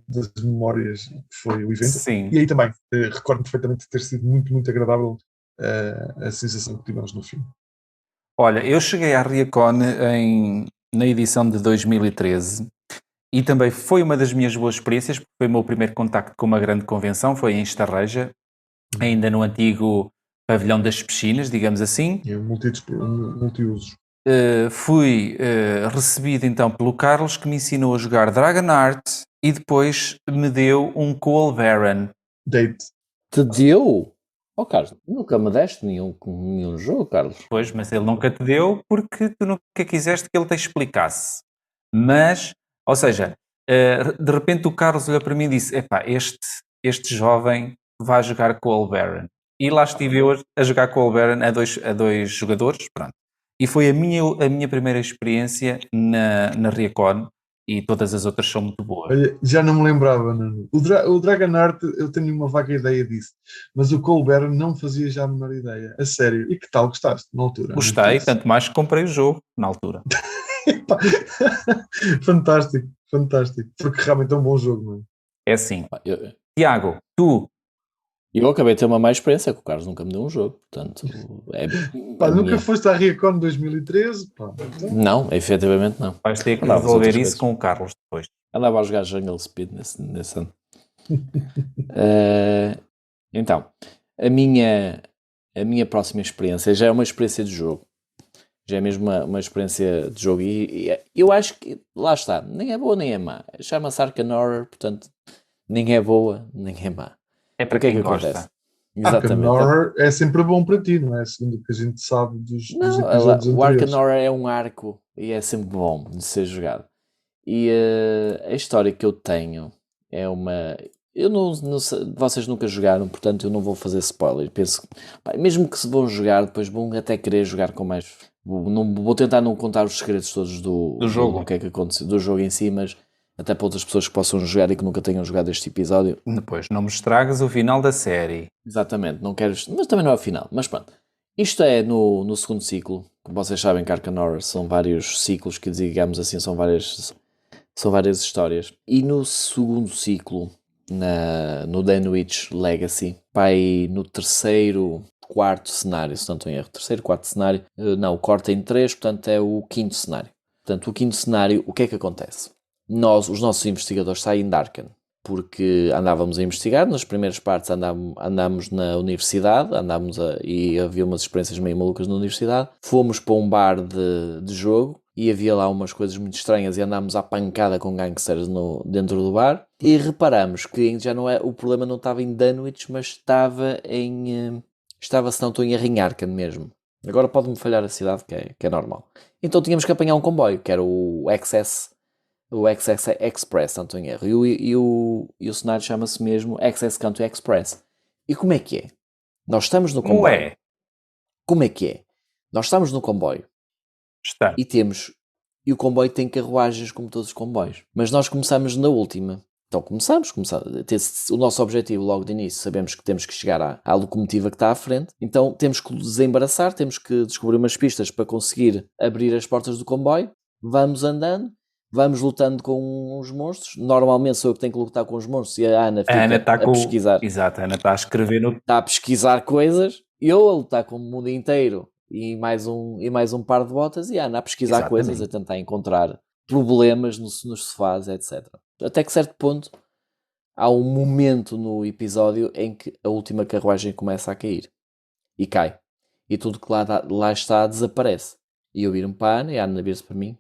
das memórias que foi o evento. Sim. E aí também, recordo perfeitamente de ter sido muito, muito agradável a sensação que tivemos no fim. Olha, eu cheguei à Riacon na edição de 2013 e também foi uma das minhas boas experiências, porque foi o meu primeiro contacto com uma grande convenção, foi em Estarreja, ainda no antigo pavilhão das piscinas, digamos assim. É multiusos. Fui recebido então pelo Carlos, que me ensinou a jogar Dragonheart e depois me deu um Coal Baron. Date. Te deu? Oh, Carlos, nunca me deste nenhum jogo, Carlos. Pois, mas ele nunca te deu porque tu nunca quiseste que ele te explicasse. Mas, ou seja, de repente o Carlos olhou para mim e disse: epá, este jovem vai jogar Coal Baron. E lá estive eu a jogar Coal Baron a dois jogadores, pronto. E foi a minha primeira experiência na Riacon, e todas as outras são muito boas. Olha, já não me lembrava, Nuno. O Dragonheart, eu tenho uma vaga ideia disso, mas o Coal Baron não fazia já a menor ideia. A sério. E que tal? Gostaste na altura? Gostei, tanto mais que comprei o jogo na altura. Fantástico, fantástico. Porque realmente é um bom jogo, não é? É assim. Tiago, tu... Eu acabei de ter uma má experiência, que o Carlos nunca me deu um jogo, portanto... nunca foste à Riacon 2013? Pá, então... Não, efetivamente não. Vais ter que resolver isso com o Carlos depois. Andava a jogar Jungle Speed nesse ano. Então, a minha próxima experiência já é uma experiência de jogo. Já é mesmo uma experiência de jogo. E eu acho que, lá está, nem é boa nem é má. Chama-se Arkham Horror, portanto, nem é boa nem é má. É para quem gosta. Arkham Horror é sempre bom para ti, não é? Segundo o que a gente sabe dos episódios o anteriores. Arkham Horror é um arco e é sempre bom de ser jogado. E a história que eu tenho é uma... Eu não sei, vocês nunca jogaram, portanto eu não vou fazer spoiler. Penso que, mesmo que se vão jogar, depois vão até querer jogar com mais... Vou tentar não contar os segredos todos do jogo, do que é que aconteceu, do jogo em si, mas até para outras pessoas que possam jogar e que nunca tenham jogado este episódio. Depois, não me estragas o final da série. Exatamente, não quero... Mas também não é o final, mas pronto. Isto é no segundo ciclo. Como vocês sabem que Arkham Horror são vários ciclos que, digamos assim, são várias histórias. E no segundo ciclo, no Dunwich Legacy, vai no terceiro, quarto cenário, se não estou em erro. Terceiro, quarto cenário. Não, corta em 3, portanto é o quinto cenário. Portanto, o quinto cenário, o que é que acontece? Os nossos investigadores saem de Arkham, porque andávamos a investigar, nas primeiras partes andámos na universidade, e havia umas experiências meio malucas na universidade, fomos para um bar de jogo, e havia lá umas coisas muito estranhas, e andámos à pancada com gangsters dentro do bar, e reparamos que já não é, o problema não estava em Dunwich, mas estava, se não estou em erro, em Arkham mesmo. Agora pode-me falhar a cidade, que é normal. Então tínhamos que apanhar um comboio, que era o XS Express, não estou em erro. E o cenário chama-se mesmo Access Country Express. E como é que é? Nós estamos no comboio. Ué. Como é que é? Nós estamos no comboio. Está. E o comboio tem carruagens como todos os comboios. Mas nós começamos na última. Então começamos. O nosso objetivo logo de início, sabemos que temos que chegar à locomotiva que está à frente. Então temos que desembaraçar, temos que descobrir umas pistas para conseguir abrir as portas do comboio. Vamos andando. Vamos lutando com os monstros. Normalmente sou eu que tenho que lutar com os monstros e a Ana fica a pesquisar. Exato, a Ana está a escrever Está a pesquisar coisas. Eu a lutar com o mundo inteiro e mais um par de botas, e a Ana a pesquisar Exatamente. coisas, a tentar encontrar problemas nos sofás, etc. Até que certo ponto há um momento no episódio em que a última carruagem começa a cair. E cai. E tudo que lá está desaparece. E eu viro-me para a Ana e a Ana vira-se para mim.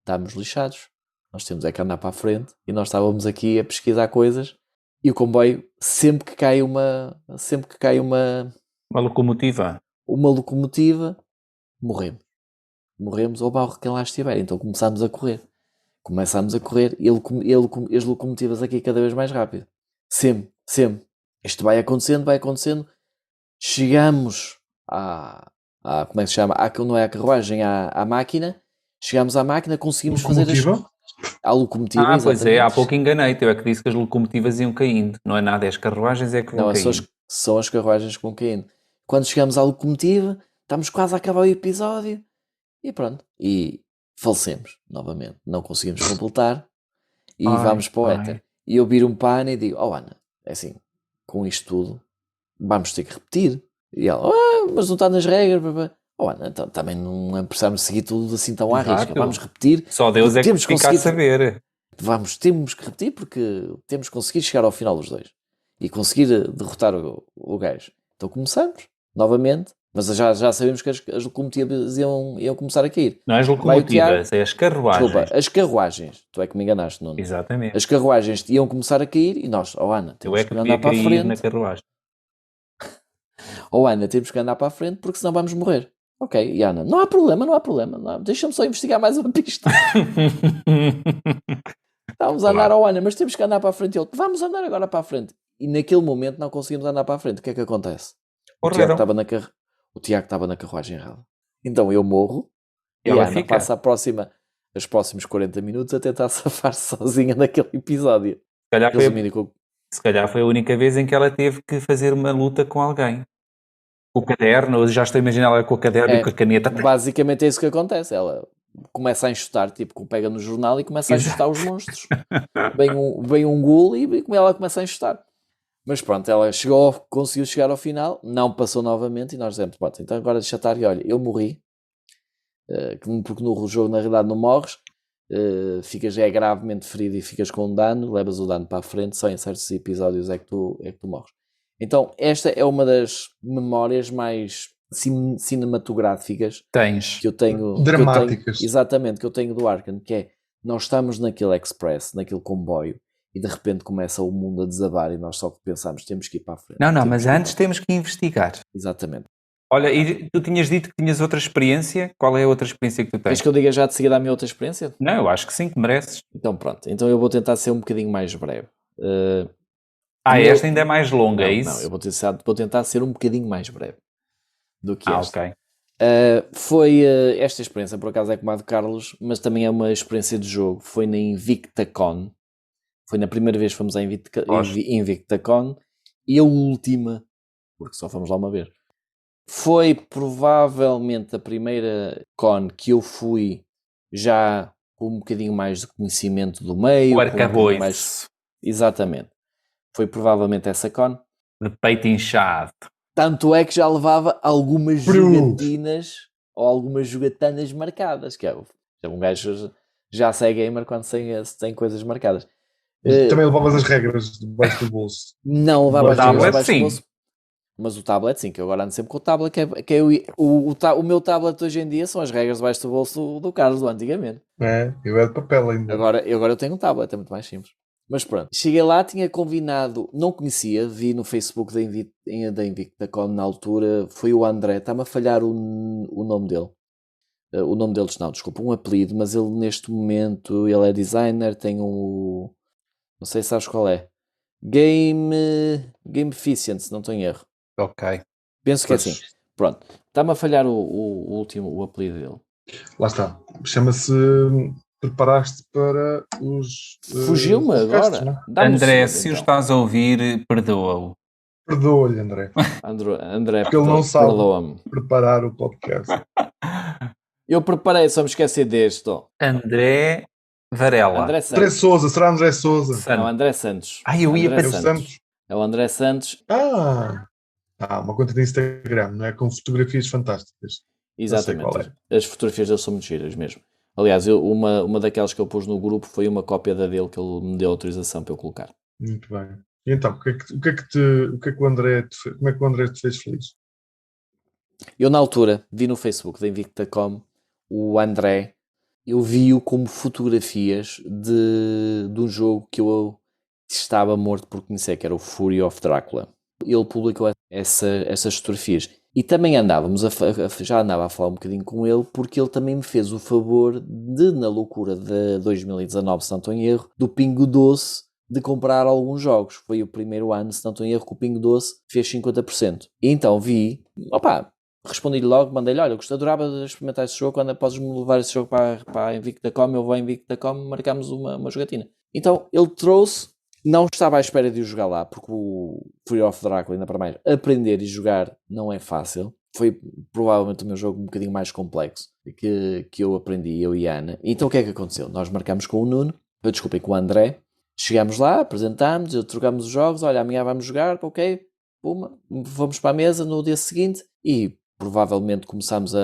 Estamos lixados, nós temos é que andar para a frente, e nós estávamos aqui a pesquisar coisas, e o comboio, sempre que cai uma locomotiva, morremos ou barro quem lá estiver. Então começámos a correr, e as locomotivas aqui cada vez mais rápido, sempre, isto vai acontecendo, chegamos como é que se chama? Não é a carruagem, à máquina. Chegamos à máquina, conseguimos fazer a locomotiva. Pois é, há pouco enganei-te. Eu é que disse que as locomotivas iam caindo. Não é nada, é as carruagens é que vão caindo. Não, são as carruagens que vão caindo. Quando chegamos à locomotiva, estamos quase a acabar o episódio e pronto. E falecemos novamente. Não conseguimos completar e vamos para o éter. E eu viro-me para a Ana e digo: Ana, é assim, com isto tudo, vamos ter que repetir. E ela: mas não está nas regras. Ana, então, também não precisamos seguir tudo assim tão à risca. Vamos repetir. Só Deus é que fica a saber. Temos que repetir porque temos que conseguir chegar ao final dos dois. E conseguir derrotar o gajo. Então começamos, novamente. Mas já sabemos que as locomotivas iam começar a cair. Não é as locomotivas, é as carruagens. Desculpa, as carruagens. Tu é que me enganaste, Nuno. Exatamente. As carruagens iam começar a cair e nós, Ana, temos que andar para a frente. Na carruagem. Ana, temos que andar para a frente porque senão vamos morrer. Ok, e Ana, não há problema. Deixa-me só investigar mais uma pista. Estávamos a andar, Ana, mas temos que andar para a frente. Ele, vamos andar agora para a frente. E naquele momento não conseguimos andar para a frente. O que é que acontece? O Tiago estava na carruagem errada. Então eu morro e a Ana passa os próximos 40 minutos a tentar safar-se sozinha naquele episódio. Se calhar foi a única vez em que ela teve que fazer uma luta com alguém. O caderno, eu já estou a imaginar ela com o caderno e com a caneta. Basicamente é isso que acontece. Ela começa a enxutar, tipo, pega no jornal e começa a enxutar os monstros. Vem um ghoul e ela começa a enxutar. Mas pronto, ela conseguiu chegar ao final, não passou novamente e nós dizemos, então agora deixa estar e olha, eu morri, porque no jogo na realidade não morres, ficas gravemente ferido e ficas com dano, levas o dano para a frente, só em certos episódios é que tu morres. Então esta é uma das memórias mais cinematográficas Tens. que eu tenho. Dramáticas. Exatamente, que eu tenho do Arkham, que é, nós estamos naquele express, naquele comboio, e de repente começa o mundo a desabar e nós só pensamos, temos que ir para a frente. Não, mas antes temos que investigar. Exatamente. Olha, e tu tinhas dito que tinhas outra experiência. Qual é a outra experiência que tu tens? Queres que eu diga já de seguida a minha outra experiência? Não, eu acho que sim, que mereces. Então pronto, então eu vou tentar ser um bocadinho mais breve. Esta ainda é mais longa, é isso? Não, eu vou tentar ser um bocadinho mais breve do que esta. Ok. Foi esta experiência, por acaso é como a do Carlos, mas também é uma experiência de jogo. Foi na InvictaCon. Foi na primeira vez que fomos à InvictaCon e a última, porque só fomos lá uma vez. Foi provavelmente a primeira con que eu fui já com um bocadinho mais de conhecimento do meio. O arcabouço. Exatamente. Foi provavelmente essa con. De peito inchado. Tanto é que já levava algumas jogatinas ou algumas jogatanas marcadas. Que é um gajo já sai gamer quando tem coisas marcadas. Também levavas as regras debaixo do bolso. Não levava as regras debaixo do bolso. Sim. Mas o tablet sim, que eu agora ando sempre com o tablet, o meu tablet hoje em dia são as regras debaixo do bolso do Carlos, do antigamente. Eu era de papel ainda. Agora eu tenho um tablet, é muito mais simples. Mas pronto, cheguei lá, tinha combinado, não conhecia, vi no Facebook da InvictaCon na altura, foi o André, está-me a falhar o nome dele. O nome deles não, desculpa, um apelido, mas ele neste momento, ele é designer, tem não sei se sabes qual é. Gameficient, se não estou em erro. Ok. Penso que é assim. Pronto. Está-me a falhar o apelido dele. Lá está. Chama-se Preparaste para os... Fugiu-me agora. André, se o estás a ouvir, perdoa-o. Perdoa-lhe, André. André, porque ele não sabe perdoa-me. preparar o podcast. Eu preparei, só me esqueci deste. André Varela. André Sousa, será André Sousa? Não, André Santos. Eu ia André para Santos. É o André Santos. Uma conta de Instagram, não é? Com fotografias fantásticas. Exatamente. As fotografias dele são muito giras mesmo. Aliás, uma daquelas que eu pus no grupo foi uma cópia da dele que ele me deu autorização para eu colocar. Muito bem. E então, como é que o André te fez feliz? Eu na altura vi no Facebook da InvictaCon o André, eu vi-o como fotografias de um jogo que eu estava morto por conhecer, que era o Fury of Dracula. Ele publicou essas fotografias. E também já andava a falar um bocadinho com ele, porque ele também me fez o favor de, na loucura de 2019, se não estou em erro, do Pingo Doce, de comprar alguns jogos. Foi o primeiro ano, se não estou em erro, que o Pingo Doce fez 50%. E então respondi-lhe logo, mandei-lhe, olha, eu adorava de experimentar esse jogo, quando podes-me levar esse jogo para a InvictaCon, eu vou à InvictaCon, marcámos uma jogatina. Então, ele trouxe, não estava à espera de o jogar lá, porque o Fury of Dracula, ainda para mais, aprender e jogar não é fácil. Foi provavelmente o meu jogo um bocadinho mais complexo que eu aprendi, eu e a Ana. Então, o que é que aconteceu? Nós marcámos com com o André, chegámos lá, apresentámos, trocámos os jogos, olha, amanhã vamos jogar, ok, fomos para a mesa no dia seguinte e provavelmente começámos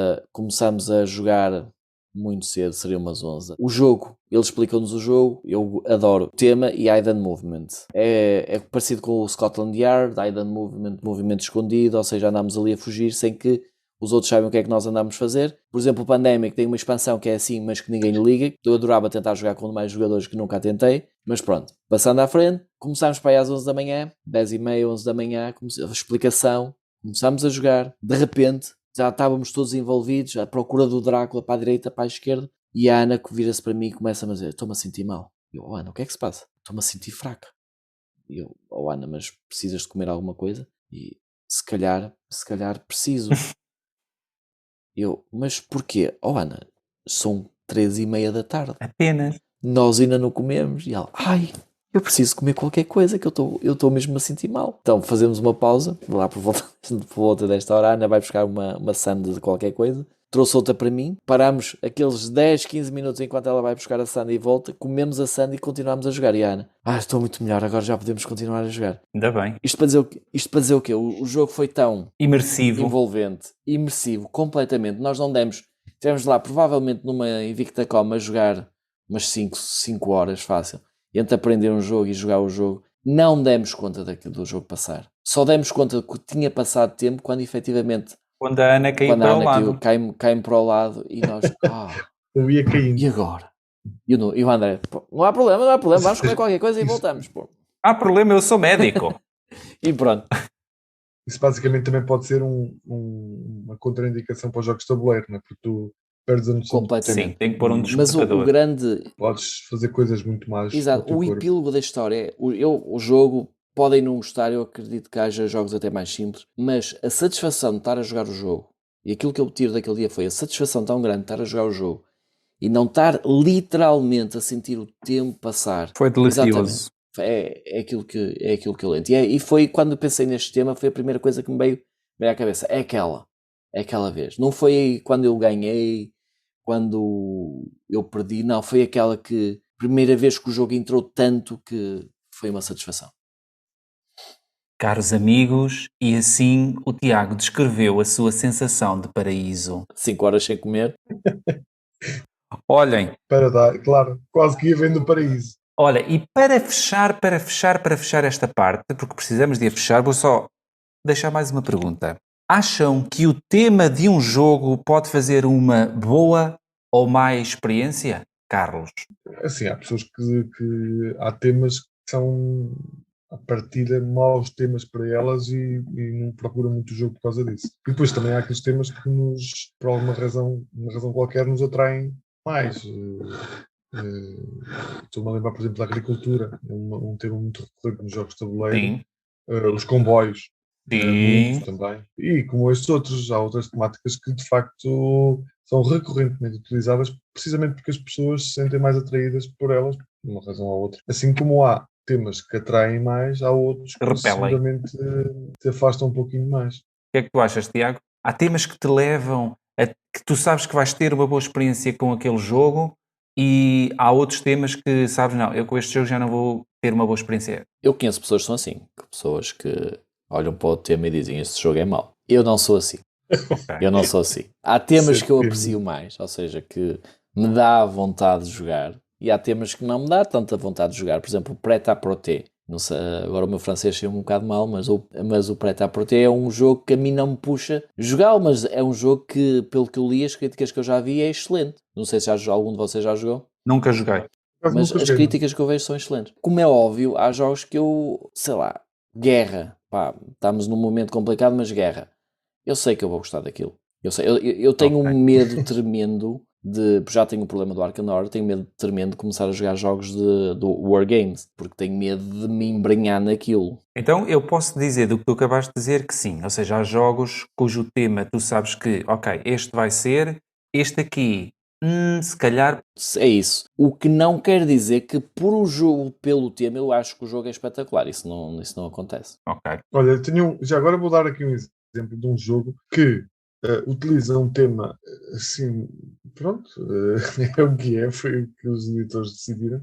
a jogar muito cedo, seria umas 11. O jogo, ele explicou-nos o jogo, eu adoro o tema e Hidden Movement. É parecido com o Scotland Yard, Hidden Movement, movimento escondido, ou seja, andámos ali a fugir sem que os outros saibam o que é que nós andámos a fazer. Por exemplo, o Pandemic tem uma expansão que é assim, mas que ninguém lhe liga. Eu adorava tentar jogar com mais jogadores que nunca tentei, mas pronto. Passando à frente, começámos para aí às 11 da manhã, 10h30, 11 da manhã, a explicação, começámos a jogar, de repente já estávamos todos envolvidos, à procura do Drácula para a direita, para a esquerda, e a Ana vira-se para mim e começa a dizer, estou-me a sentir mal. Eu, Ana, o que é que se passa? Estou-me a sentir fraca. E eu, Ana, mas precisas de comer alguma coisa? E se calhar preciso. Eu, mas porquê? Ana, são 3h30 da tarde. Apenas. Nós ainda não comemos. E ela, eu preciso comer qualquer coisa que eu estou mesmo a sentir mal. Então fazemos uma pausa, lá por volta desta hora, a Ana vai buscar uma sandy de qualquer coisa, trouxe outra para mim, paramos aqueles 10, 15 minutos enquanto ela vai buscar a sandy e volta, comemos a sandy e continuamos a jogar. E a Ana, estou muito melhor, agora já podemos continuar a jogar. Ainda bem. Isto para dizer o quê? O jogo foi tão imersivo, envolvente, imersivo, completamente. Nós não estivemos lá provavelmente numa InvictaCon a jogar umas 5 horas fácil. Entre aprender um jogo e jogar o jogo, não demos conta do jogo passar. Só demos conta que tinha passado tempo quando efetivamente Quando a Ana caiu para o lado. Cai-me para o lado e nós... Eu ia caindo. E agora? E o André, pô, não há problema, vamos comer qualquer coisa e voltamos. Pô. Há problema, eu sou médico. E pronto. Isso basicamente também pode ser uma contraindicação para os jogos de tabuleiro, não é? Porque tu perdes a noção. Sim, tem que pôr um Mas despertador. o grande... Podes fazer coisas muito mais. Exato, o epílogo da história é... O jogo, podem não gostar, eu acredito que haja jogos até mais simples, mas a satisfação de estar a jogar o jogo, e aquilo que eu tiro daquele dia foi a satisfação tão grande de estar a jogar o jogo, e não estar literalmente a sentir o tempo passar. Foi delicioso. É aquilo que eu lembro. E foi quando eu pensei neste tema, foi a primeira coisa que me veio à cabeça. É aquela vez. Não foi quando eu ganhei, quando eu perdi, não. Foi aquela que, primeira vez que o jogo entrou tanto que foi uma satisfação. Caros amigos, e assim o Tiago descreveu a sua sensação de paraíso. 5 horas sem comer. Olhem. Claro, quase que ia vendo o paraíso. Olha, e para fechar esta parte, porque precisamos de a fechar, vou só deixar mais uma pergunta. Acham que o tema de um jogo pode fazer uma boa ou má experiência, Carlos? Assim, há pessoas que há temas que são, à partida, maus temas para elas e não procuram muito o jogo por causa disso. E depois também há aqueles temas que nos, por alguma razão, uma razão qualquer, nos atraem mais. Estou-me a lembrar, por exemplo, da agricultura, um tema muito recorrente nos jogos de tabuleiro. Os comboios, muitos também. E como estes outros, há outras temáticas que de facto são recorrentemente utilizadas precisamente porque as pessoas se sentem mais atraídas por elas, por uma razão ou outra. Assim como há temas que atraem mais, há outros que seguramente te afastam um pouquinho mais. O que é que tu achas, Tiago? Há temas que te levam a que tu sabes que vais ter uma boa experiência com aquele jogo, e há outros temas que sabes, não, eu com este jogo já não vou ter uma boa experiência. Eu conheço pessoas que são assim, pessoas que olham para o tema e dizem este jogo é mau. Eu não sou assim. Okay. Eu não sou assim. Há temas que eu aprecio mais, ou seja, que me dá vontade de jogar, e há temas que não me dá tanta vontade de jogar. Por exemplo, o Prêt-à-Porter. Não sei, agora o meu francês saiu um bocado mal, mas o Prêt-à-Porter é um jogo que a mim não me puxa jogá-lo, mas é um jogo que, pelo que eu li, as críticas que eu já vi, é excelente. Não sei se algum de vocês já jogou. Nunca joguei. Mas as críticas que eu vejo são excelentes. Como é óbvio, há jogos que eu, sei lá, guerra. Pá, estamos num momento complicado, mas guerra. Eu sei que eu vou gostar daquilo. Eu tenho um medo tremendo já tenho o problema do Arkham Horror, tenho medo tremendo de começar a jogar jogos do Wargames, porque tenho medo de me embrenhar naquilo. Então eu posso dizer do que tu acabaste de dizer que sim, ou seja, há jogos cujo tema tu sabes que, ok, este vai ser, este aqui, se calhar... É isso. O que não quer dizer que pelo tema eu acho que o jogo é espetacular, isso não acontece. Ok. Olha, já agora vou dar aqui um exemplo de um jogo que utiliza um tema assim, pronto, é o que é, foi o que os editores decidiram,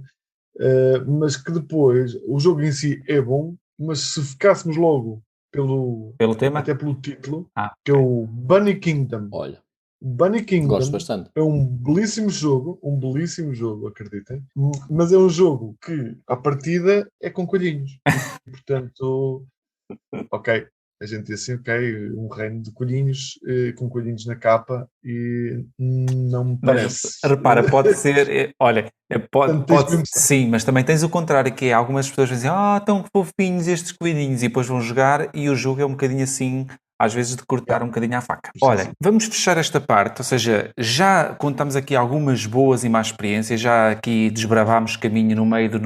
mas que depois o jogo em si é bom, mas se ficássemos logo pelo tema? Até pelo título, que é o Bunny Kingdom. Olha, Bunny Kingdom gosto bastante. É um belíssimo jogo, acreditem, mas é um jogo que, à partida, é com coelhinhos. Portanto, ok. A gente diz assim, ok, um reino de coelhinhos, com coelhinhos na capa, e não me parece. Mas, repara, pode ser, olha, pode sim, mas também tens o contrário, que é algumas pessoas dizem, tão fofinhos estes coelhinhos, e depois vão jogar, e o jogo é um bocadinho assim, às vezes de cortar um bocadinho à faca. Olha, vamos fechar esta parte, ou seja, já contamos aqui algumas boas e más experiências, já aqui desbravámos caminho no meio dos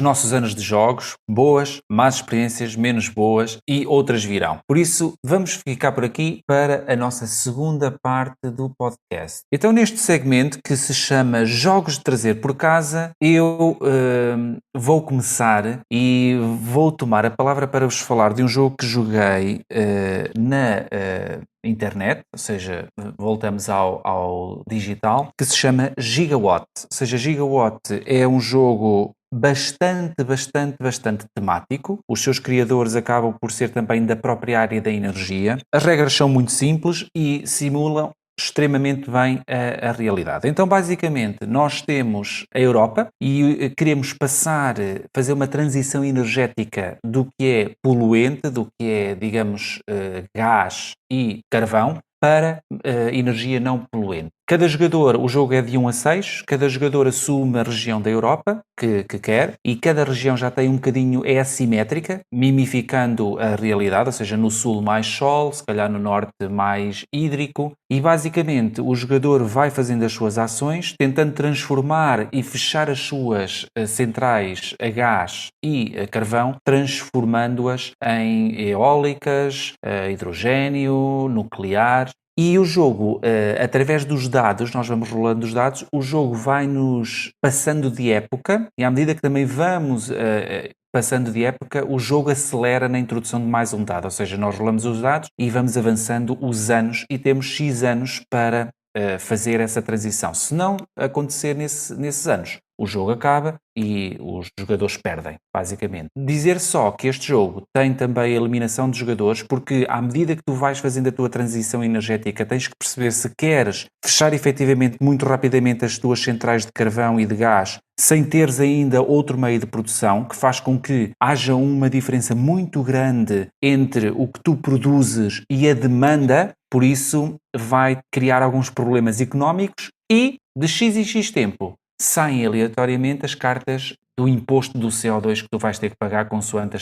nossos anos de jogos, boas, más experiências, menos boas, e outras virão. Por isso, vamos ficar por aqui para a nossa segunda parte do podcast. Então, neste segmento que se chama Jogos de Trazer por Casa, eu vou começar e vou tomar a palavra para vos falar de um jogo que joguei na internet, ou seja, voltamos ao digital, que se chama Gigawatt. Ou seja, Gigawatt é um jogo bastante temático. Os seus criadores acabam por ser também da própria área da energia. As regras são muito simples e simulam extremamente bem a realidade. Então, basicamente, nós temos a Europa e queremos fazer uma transição energética do que é poluente, do que é, digamos, gás e carvão, para energia não poluente. Cada jogador, o jogo é de 1 a 6, cada jogador assume a região da Europa que quer e cada região já tem um bocadinho, é assimétrica, mimificando a realidade, ou seja, no sul mais sol, se calhar no norte mais hídrico e basicamente o jogador vai fazendo as suas ações, tentando transformar e fechar as suas centrais a gás e a carvão, transformando-as em eólicas, hidrogénio, nuclear. E o jogo, através dos dados, nós vamos rolando os dados, o jogo vai-nos passando de época e à medida que também vamos passando de época, o jogo acelera na introdução de mais um dado, ou seja, nós rolamos os dados e vamos avançando os anos e temos X anos para fazer essa transição. Se não acontecer nesses anos, o jogo acaba e os jogadores perdem, basicamente. Dizer só que este jogo tem também a eliminação de jogadores, porque à medida que tu vais fazendo a tua transição energética, tens que perceber se queres fechar efetivamente muito rapidamente as tuas centrais de carvão e de gás, sem teres ainda outro meio de produção, que faz com que haja uma diferença muito grande entre o que tu produzes e a demanda, por isso vai criar alguns problemas económicos e de X em X tempo saem aleatoriamente as cartas do imposto do CO2 que tu vais ter que pagar consoante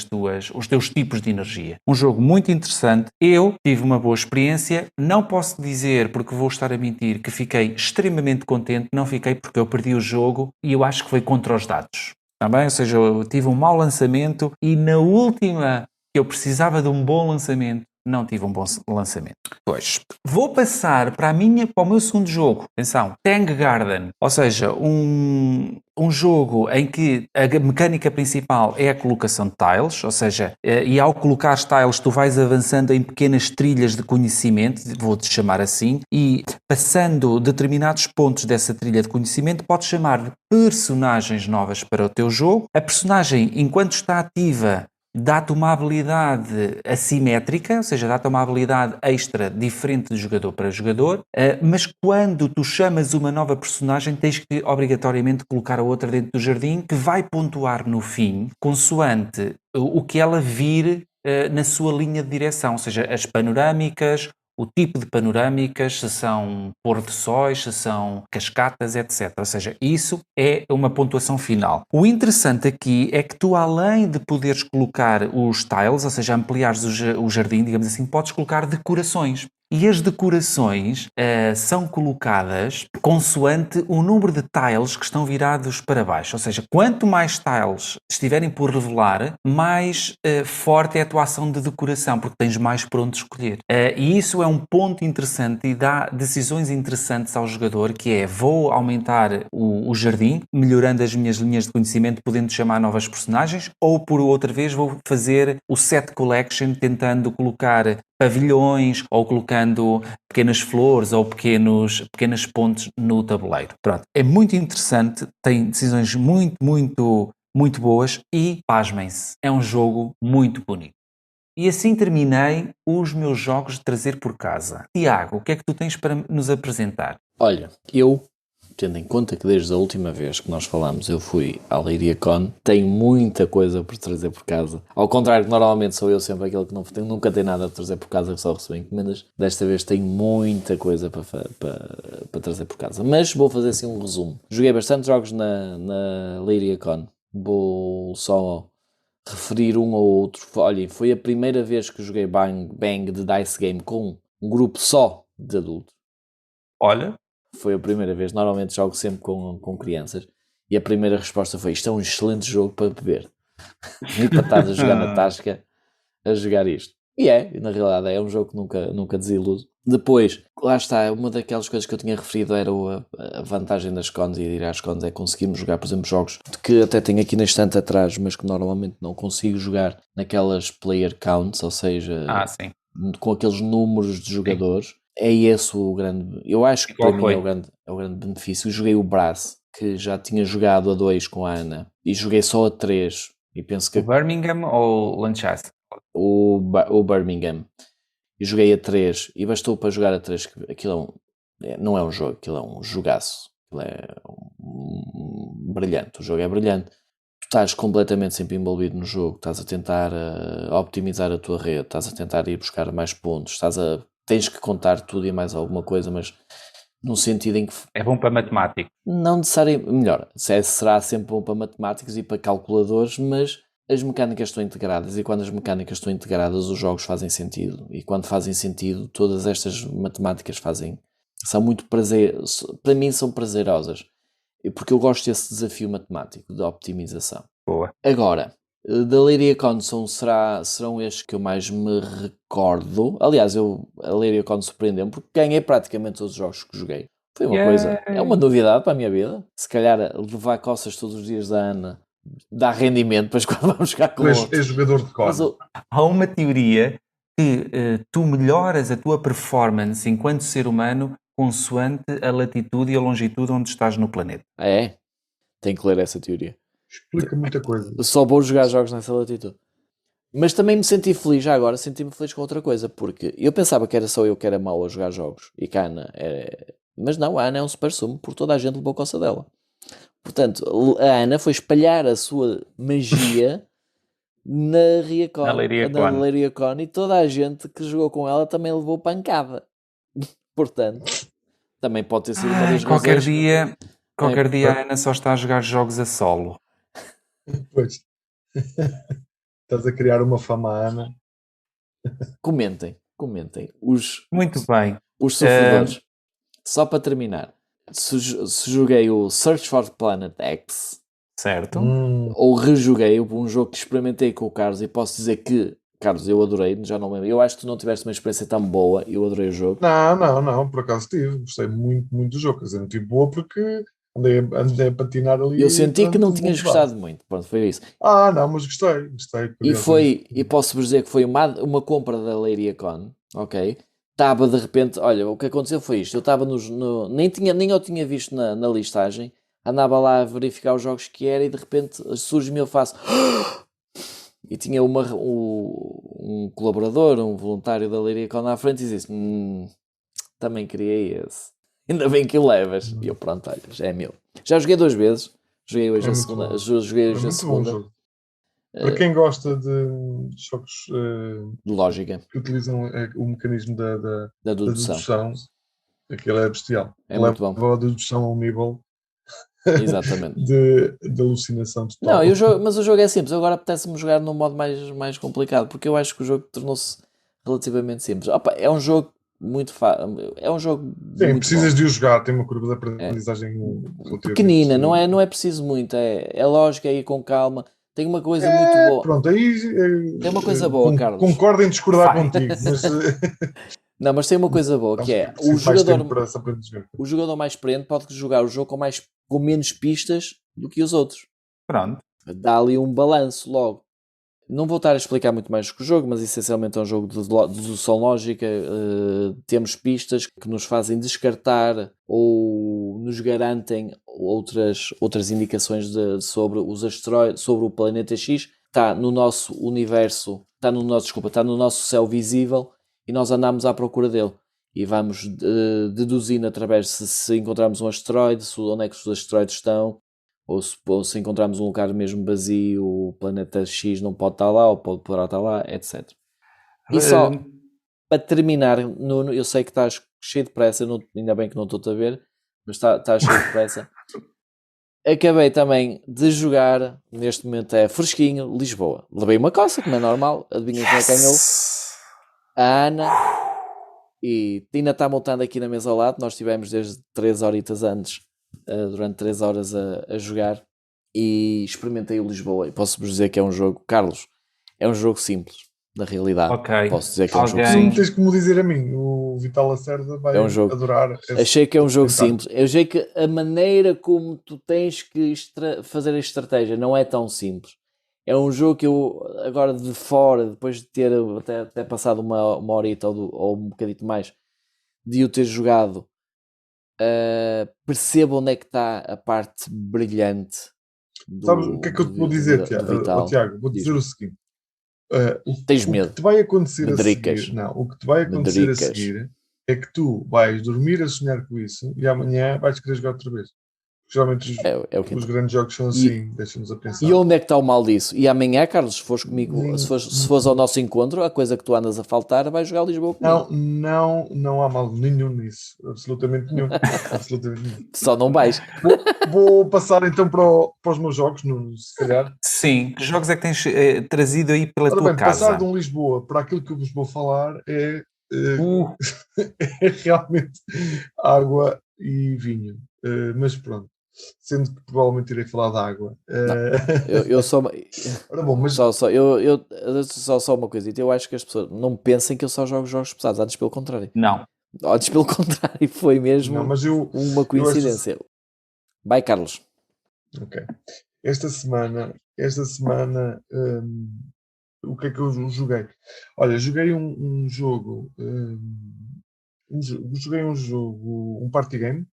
os teus tipos de energia. Um jogo muito interessante. Eu tive uma boa experiência. Não posso dizer, porque vou estar a mentir, que fiquei extremamente contente. Não fiquei porque eu perdi o jogo e eu acho que foi contra os dados. Também, ou seja, eu tive um mau lançamento e na última que eu precisava de um bom lançamento, não tive um bom lançamento. Pois, vou passar para o meu segundo jogo. Atenção, Tang Garden. Ou seja, um jogo em que a mecânica principal é a colocação de tiles, ou seja, e ao colocar tiles tu vais avançando em pequenas trilhas de conhecimento, vou-te chamar assim, e passando determinados pontos dessa trilha de conhecimento podes chamar de personagens novas para o teu jogo. A personagem, enquanto está ativa, dá-te uma habilidade assimétrica, ou seja, dá-te uma habilidade extra diferente de jogador para jogador, mas quando tu chamas uma nova personagem tens que obrigatoriamente colocar a outra dentro do jardim que vai pontuar no fim, consoante o que ela vir na sua linha de direção, ou seja, as panorâmicas, o tipo de panorâmicas, se são pôr de sóis, se são cascatas, etc. Ou seja, isso é uma pontuação final. O interessante aqui é que tu, além de poderes colocar os tiles, ou seja, ampliares o jardim, digamos assim, podes colocar decorações. E as decorações são colocadas consoante o número de tiles que estão virados para baixo. Ou seja, quanto mais tiles estiverem por revelar, mais forte é a tua ação de decoração, porque tens mais por onde escolher. E isso é um ponto interessante e dá decisões interessantes ao jogador, que é, vou aumentar o jardim, melhorando as minhas linhas de conhecimento, podendo chamar novas personagens, ou por outra vez vou fazer o set collection, tentando colocar pavilhões ou colocando pequenas flores ou pequenas pontes no tabuleiro. Pronto, é muito interessante, tem decisões muito, muito, muito boas e, pasmem-se, é um jogo muito bonito. E assim terminei os meus jogos de trazer por casa. Tiago, o que é que tu tens para nos apresentar? Olha, eu, tendo em conta que desde a última vez que nós falámos eu fui à Leiria Con, tenho muita coisa por trazer por casa. Ao contrário, que normalmente sou eu sempre aquele que nunca tem nada a trazer por casa, que só recebo encomendas. Desta vez tenho muita coisa para trazer por casa. Mas vou fazer assim um resumo. Joguei bastante jogos na Leiria Con. Vou só referir um ou outro. Olhem, foi a primeira vez que joguei Bang de Dice Game com um grupo só de adultos. Olha... Foi a primeira vez, normalmente jogo sempre com crianças, e a primeira resposta foi: isto é um excelente jogo para beber. E para estar a jogar na tasca, a jogar isto. E na realidade é um jogo que nunca desilude. Depois, lá está, uma daquelas coisas que eu tinha referido era a vantagem das cons e de ir às cons é conseguirmos jogar, por exemplo, jogos que até tenho aqui na estante atrás, mas que normalmente não consigo jogar naquelas player counts, ou seja, com aqueles números de jogadores. É esse o grande... Eu acho que para mim é o grande benefício. Eu joguei o Brass, que já tinha jogado a 2 com a Ana, e joguei só a 3. E penso que... O Birmingham ou o Lancaster? O Birmingham. E joguei a 3, e bastou para jogar a 3, que aquilo não é um jogo, aquilo é um jogaço. Aquilo é brilhante. O jogo é brilhante. Tu estás completamente sempre envolvido no jogo, estás a tentar optimizar a tua rede, estás a tentar ir buscar mais pontos, tens que contar tudo e mais alguma coisa, mas num sentido em que... É bom para matemáticos. Não necessariamente, melhor, será sempre bom para matemáticos e para calculadores, mas as mecânicas estão integradas e quando as mecânicas estão integradas os jogos fazem sentido e quando fazem sentido todas estas matemáticas são muito para mim são prazerosas, porque eu gosto desse desafio matemático de optimização. Boa. Agora, da Lady Icon serão estes que eu mais me recordo. Aliás, a Lady Icon surpreendeu-me porque ganhei praticamente todos os jogos que joguei. Foi uma coisa, é uma novidade para a minha vida. Se calhar levar coças todos os dias da Ana dá rendimento, depois quando vamos jogar com outro. É jogador de cor. Há uma teoria que tu melhoras a tua performance enquanto ser humano consoante a latitude e a longitude onde estás no planeta. É? Tenho que ler essa teoria. Explica muita coisa. Só vou jogar jogos nessa latitude. Mas também me senti feliz, já agora senti-me feliz com outra coisa, porque eu pensava que era só eu que era mau a jogar jogos e que a Ana é... Mas não, a Ana é um super sumo, porque toda a gente levou coça dela. Portanto, a Ana foi espalhar a sua magia na Lady Icon e toda a gente que jogou com ela também levou pancada. Portanto, também pode ter sido uma das qualquer razões. Qualquer dia a Ana só está a jogar jogos a solo. Pois. Estás a criar uma fama à Ana. Comentem. Muito bem. Os sofredores. Só para terminar. Se joguei o Search for Planet X, certo? Ou rejoguei um jogo que experimentei com o Carlos e posso dizer que, Carlos, eu adorei, já não lembro. Eu acho que tu não tiveste uma experiência tão boa, eu adorei o jogo. Não, por acaso tive. Gostei muito do jogo. Quer dizer, não tive boa porque andei a patinar ali. Eu senti que não tinhas gostado muito. Pronto, foi isso. Não, mas gostei. E posso-vos dizer que foi uma compra da Lady Icon, ok? Estava de repente, olha, o que aconteceu foi isto, eu estava nem eu tinha visto na listagem, andava lá a verificar os jogos que era e de repente surge-me eu faço e tinha um colaborador, um voluntário da Lady Icon à frente e disse, também queria esse, ainda bem que o levas, e eu pronto, olha, já é meu. Já joguei 2 vezes, joguei hoje a segunda. Para quem gosta de jogos de lógica que utilizam o mecanismo da dedução, aquilo é bestial. É muito bom. Leva a dedução a um nível exatamente. de alucinação total. Mas o jogo é simples. Agora apetece-me jogar num modo mais complicado, porque eu acho que o jogo tornou-se relativamente simples. É um jogo muito fácil. É um jogo. Sim, precisas de o jogar, tem uma curva de aprendizagem pequenina, não é preciso muito. É lógica, é ir com calma. Tem uma coisa muito boa. Pronto, aí tem uma coisa boa, Carlos. Concordo em discordar contigo, mas... Não, mas tem uma coisa boa, que é o jogador mais experiente pode jogar o jogo com menos pistas do que os outros. Pronto. Dá ali um balanço logo. Não vou estar a explicar muito mais que o jogo, mas essencialmente é um jogo de dedução lógica. Temos pistas que nos fazem descartar ou nos garantem outras indicações sobre os asteroides, sobre o planeta X. Está no nosso universo, está no nosso céu visível e nós andamos à procura dele. E vamos deduzindo através se encontrarmos um asteroide, onde é que os asteroides estão. Ou se encontrarmos um lugar mesmo vazio, o planeta X não pode estar lá, ou poderá estar lá, etc. E só para terminar, Nuno, eu sei que estás cheio de pressa, ainda bem que não estou-te a ver, mas estás cheio de pressa. Acabei também de jogar, neste momento é fresquinho, Lisboa. Levei uma coça, como é normal, adivinha quem é que ganhou? A Ana. E ainda está montando aqui na mesa ao lado, nós estivemos desde 3 horitas antes. Durante 3 horas a jogar e experimentei o Lisboa e posso-vos dizer que é um jogo, Carlos, é um jogo simples, na realidade. Posso dizer que é um jogo simples. Tens como dizer a mim, o Vital Lacerda vai adorar. Achei que é um jogo simples. Eu achei que a maneira como tu tens que fazer a estratégia não é tão simples. É um jogo que eu, agora de fora, depois de ter até passado uma horita ou um bocadinho mais, de eu ter jogado, percebo onde é que está a parte brilhante. Sabes o que é que eu te vou dizer, Tiago? Vou dizer o seguinte: tens medo. O que te vai acontecer a seguir, é que tu vais dormir a sonhar com isso e amanhã vais querer jogar outra vez. Geralmente os grandes jogos são assim, deixa-nos a pensar. E onde é que está o mal disso? E amanhã, Carlos, se fores comigo, se fores ao nosso encontro, a coisa que tu andas a faltar, vais jogar Lisboa comigo. Não há mal nenhum nisso. Absolutamente nenhum. Absolutamente nenhum. Só não vais. Vou passar então para os meus jogos, se calhar. Sim, que jogos é que tens trazido aí pela tua casa? Passar de um Lisboa para aquilo que eu vos vou falar é realmente água e vinho. Mas pronto. Sendo que provavelmente irei falar de água. Eu só. Ora bom, mas... Só uma coisa. Eu acho que as pessoas não pensem que eu só jogo jogos pesados, antes pelo contrário. Não. Antes pelo contrário, foi mesmo uma coincidência. Vai, Carlos. Ok. Esta semana o que é que eu joguei? Olha, joguei um jogo. Joguei um jogo, um party game.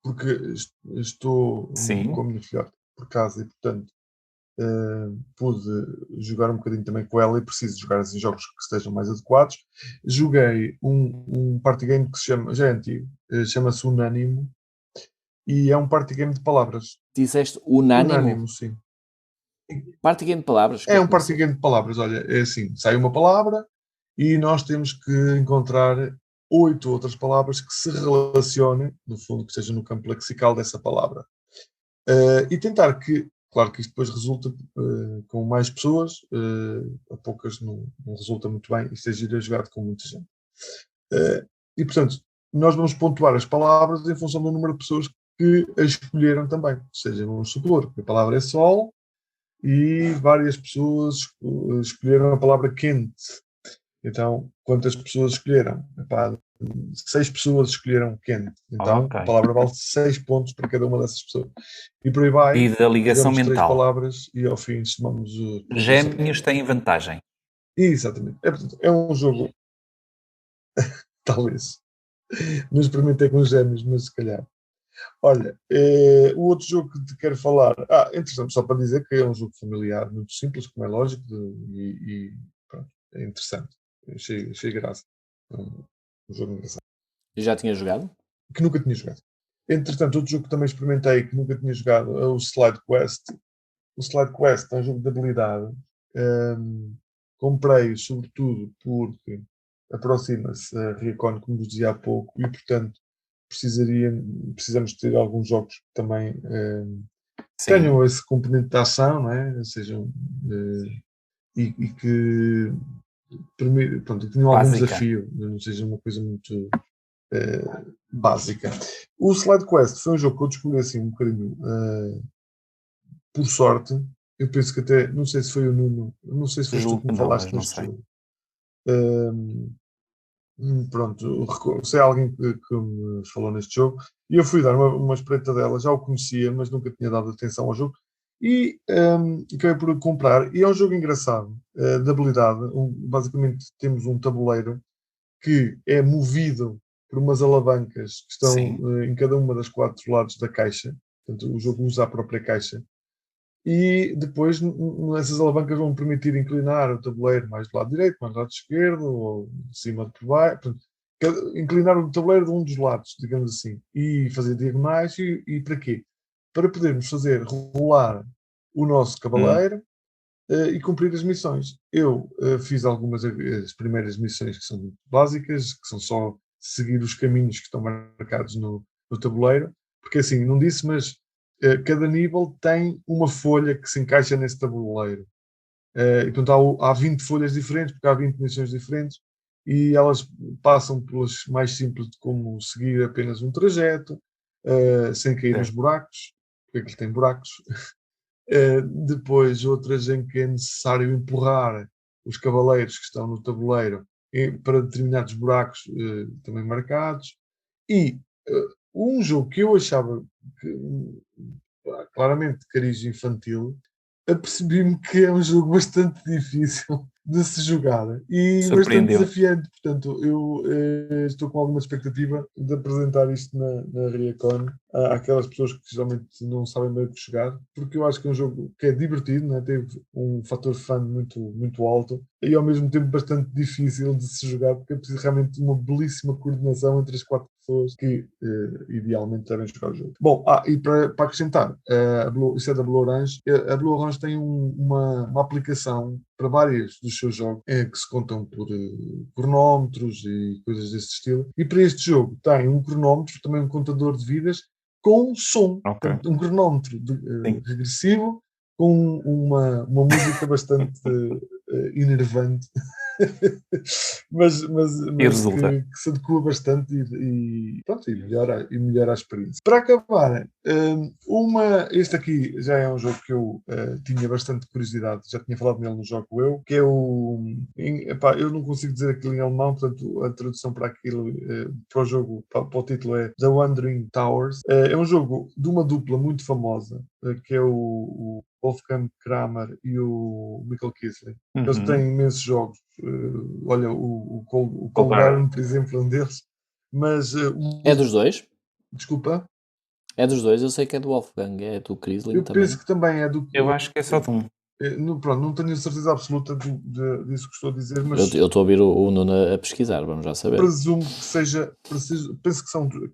Porque estou com a minha filhote por casa e, portanto, pude jogar um bocadinho também com ela e preciso jogar assim, jogos que estejam mais adequados. Joguei um party game que se chama, já é antigo, chama-se Unânimo e é um party game de palavras. Disseste Unânimo? Unânimo, sim. Party game de palavras? É um party game de palavras, olha, é assim, sai uma palavra e nós temos que encontrar 8 outras palavras que se relacionem, no fundo, que estejam no campo lexical dessa palavra. E tentar que, claro que isto depois resulta com mais pessoas, a poucas não resulta muito bem, isto é giro jogado com muita gente. E, portanto, nós vamos pontuar as palavras em função do número de pessoas que a escolheram também. Ou seja, vamos supor que a palavra é sol e várias pessoas escolheram a palavra quente. Então, quantas pessoas escolheram? 6 pessoas escolheram quente. Então, a palavra vale 6 pontos para cada uma dessas pessoas. E por aí vai. E da ligação mental. 3 palavras e ao fim somamos... Gêmeos têm vantagem. Exatamente. É um jogo... Talvez. Não experimentei com gêmeos, mas se calhar. Olha, o outro jogo que te quero falar... interessante, só para dizer que é um jogo familiar, muito simples, como é lógico, e pronto, é interessante. Achei graça. Um jogo engraçado. Já tinha jogado? Que nunca tinha jogado. Entretanto, outro jogo que também experimentei, que nunca tinha jogado, é o Slide Quest. O Slide Quest é um jogo de habilidade. Comprei, sobretudo, porque aproxima-se a Riacon, como vos dizia há pouco, e, portanto, precisamos ter alguns jogos que também tenham esse componente de ação, não é? Sejam, e que pronto, tinham algum desafio, não seja uma coisa muito básica. O Slide Quest foi um jogo que eu descobri assim um bocadinho por sorte. Eu penso que até, não sei se foi o Nuno, não sei se foi tu que me falaste neste jogo. Pronto, sei alguém que me falou neste jogo e eu fui dar uma espreita dela, já o conhecia, mas nunca tinha dado atenção ao jogo e acabei por comprar. E é um jogo engraçado, de habilidade. Basicamente temos um tabuleiro que é movido por umas alavancas que estão em cada uma das 4 lados da caixa. Portanto, o jogo usa a própria caixa. E depois essas alavancas vão permitir inclinar o tabuleiro mais do lado direito, mais do lado esquerdo, ou de cima de por baixo. Portanto, inclinar o tabuleiro de um dos lados, digamos assim, e fazer diagonais. E para quê? Para podermos fazer rolar o nosso cavaleiro e cumprir as missões. Eu fiz algumas as primeiras missões que são básicas, que são só seguir os caminhos que estão marcados no tabuleiro, porque assim, não disse, mas cada nível tem uma folha que se encaixa nesse tabuleiro. E portanto há 20 folhas diferentes, porque há 20 missões diferentes, e elas passam pelas mais simples, de como seguir apenas um trajeto, sem cair nos buracos, porque aquilo tem buracos. Depois outras em que é necessário empurrar os cavaleiros que estão no tabuleiro para determinados buracos também marcados. E um jogo que eu achava claramente de cariz infantil, apercebi-me que é um jogo bastante difícil de se jogar e bastante desafiante. Portanto, eu estou com alguma expectativa de apresentar isto na Riacon àquelas pessoas que geralmente não sabem bem o que jogar, porque eu acho que é um jogo que é divertido, né? Teve um fator fun muito, muito alto e ao mesmo tempo bastante difícil de se jogar, porque é preciso realmente uma belíssima coordenação entre as 4 pessoas que idealmente devem jogar o jogo. Bom, e para acrescentar, isso é da Blue Orange. A Blue Orange tem uma aplicação para vários dos seus jogos que se contam por cronómetros e coisas desse estilo. E para este jogo tem um cronómetro, também um contador de vidas, com som. Ok. Portanto, um cronómetro regressivo com uma música bastante enervante. mas que se adequa bastante e melhora a experiência. Para acabar, este aqui já é um jogo que eu tinha bastante curiosidade, já tinha falado nele no Jogo Eu, que é eu não consigo dizer aquilo em alemão, portanto a tradução para aquilo, para o jogo, para o título é The Wandering Towers. É um jogo de uma dupla muito famosa, que é o Wolfgang Kramer e o Michael Kisling. Eles têm imensos jogos. Olha, o Cold Baron, por exemplo, é um deles. Mas, é dos dois? Desculpa? É dos dois, eu sei que é do Wolfgang, é do Kisling também. Eu penso que também é do... Eu acho que é só de um. Não tenho a certeza absoluta disso que estou a dizer, mas... Eu estou a ouvir o Nuno a pesquisar, vamos já saber. Presumo que seja... Penso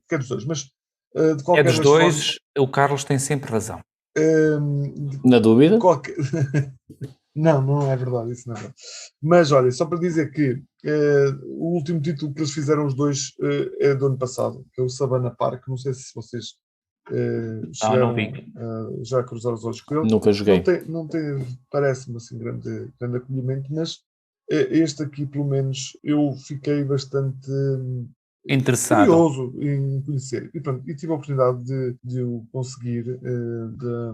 que é dos dois, mas de qualquer dos dois, o Carlos tem sempre razão. Na dúvida? Não é verdade, isso não é verdade. Mas olha, só para dizer que o último título que eles fizeram os dois é do ano passado, que é o Savannah Park. Não sei se vocês chegaram já a cruzar os olhos com ele. Nunca joguei. Não tem parece-me assim grande acolhimento, mas este aqui pelo menos eu fiquei bastante interessado, curioso em conhecer e tive a oportunidade de o conseguir.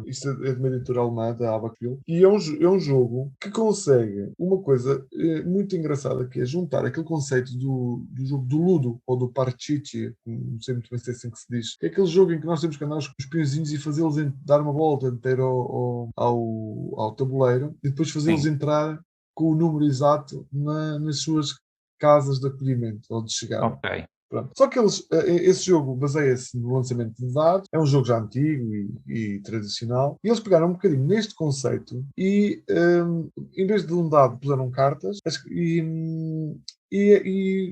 Isto é de uma editora alemã, da Abaquil, e é um jogo que consegue uma coisa muito engraçada, que é juntar aquele conceito do jogo do Ludo ou do Parcheesi, não sei muito bem se é assim que se diz, que é aquele jogo em que nós temos que andar os peõezinhos e fazê-los dar uma volta inteira ao tabuleiro e depois fazê-los entrar com o número exato nas suas casas de acolhimento ou de chegada. Ok. Pronto. Só que esse jogo baseia-se no lançamento de dados, é um jogo já antigo e tradicional, e eles pegaram um bocadinho neste conceito e, em vez de um dado, puseram cartas e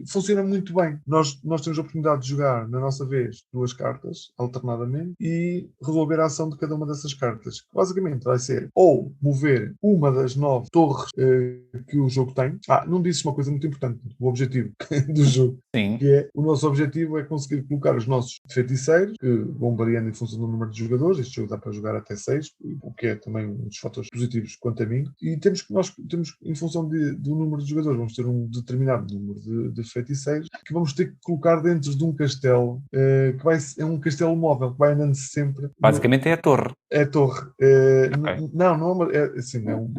funciona muito bem. Nós temos a oportunidade de jogar, na nossa vez, 2 cartas, alternadamente, e resolver a ação de cada uma dessas cartas. Basicamente vai ser ou mover uma das 9 torres que o jogo tem. Não disse uma coisa muito importante, o objetivo do jogo. Sim. Que é, o nosso objetivo é conseguir colocar os nossos feiticeiros, que vão variando em função do número de jogadores. Este jogo dá para jogar até 6, o que é também um dos fatores positivos quanto a mim. E nós temos, em função do número de jogadores, vamos ter um determinado número de feiticeiros que vamos ter que colocar dentro de um castelo, que é um castelo móvel, que vai andando sempre. Basicamente é a torre. É a torre. Okay. Não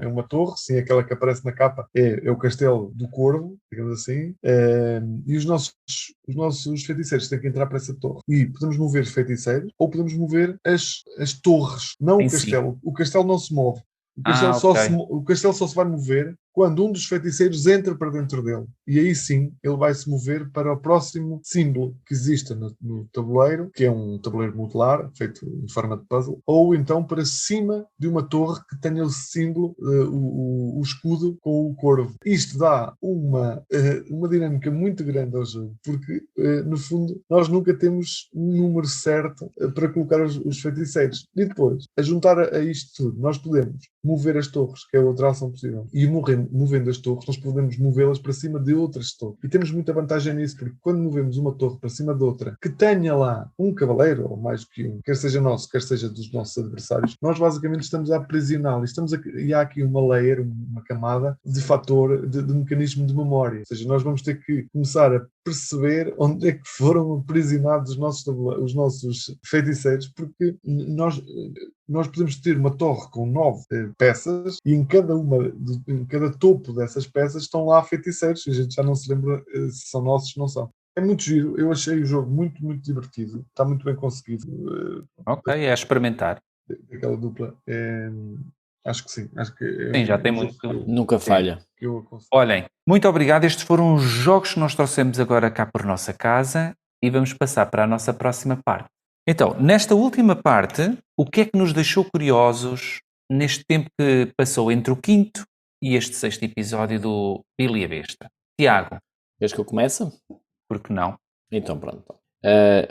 é uma torre, sim, aquela que aparece na capa é o castelo do Corvo, digamos assim, e os nossos feiticeiros têm que entrar para essa torre. E podemos mover os feiticeiros ou podemos mover as torres, não o castelo. Si. O castelo não se move. O castelo só se vai mover quando um dos feiticeiros entra para dentro dele. E aí sim, ele vai se mover para o próximo símbolo que exista no tabuleiro, que é um tabuleiro modular, feito em forma de puzzle, ou então para cima de uma torre que tenha o símbolo, o escudo com o corvo. Isto dá uma dinâmica muito grande ao jogo, porque, no fundo, nós nunca temos um número certo para colocar os feiticeiros. E depois, a juntar a isto tudo, nós podemos mover as torres, que é outra ação possível, e movendo as torres, nós podemos movê-las para cima de outras torres. E temos muita vantagem nisso, porque quando movemos uma torre para cima de outra, que tenha lá um cavaleiro, ou mais do que um, quer seja nosso, quer seja dos nossos adversários, nós basicamente estamos a aprisioná-lo. E há aqui uma layer, uma camada de fator, de mecanismo de memória. Ou seja, nós vamos ter que começar a perceber onde é que foram aprisionados os nossos feiticeiros, porque nós podemos ter uma torre com 9 peças e em cada topo dessas peças estão lá feiticeiros e a gente já não se lembra se são nossos ou não são. É muito giro, eu achei o jogo muito, muito divertido, está muito bem conseguido. Ok, é a experimentar. Aquela dupla, acho que sim. Sim, já tem muito. Nunca falha. Olhem, muito obrigado. Estes foram os jogos que nós trouxemos agora cá por nossa casa e vamos passar para a nossa próxima parte. Então, nesta última parte, o que é que nos deixou curiosos neste tempo que passou entre o 5º e este 6º episódio do Billy a Besta? Tiago. Queres que eu comece? Por que não? Então, pronto.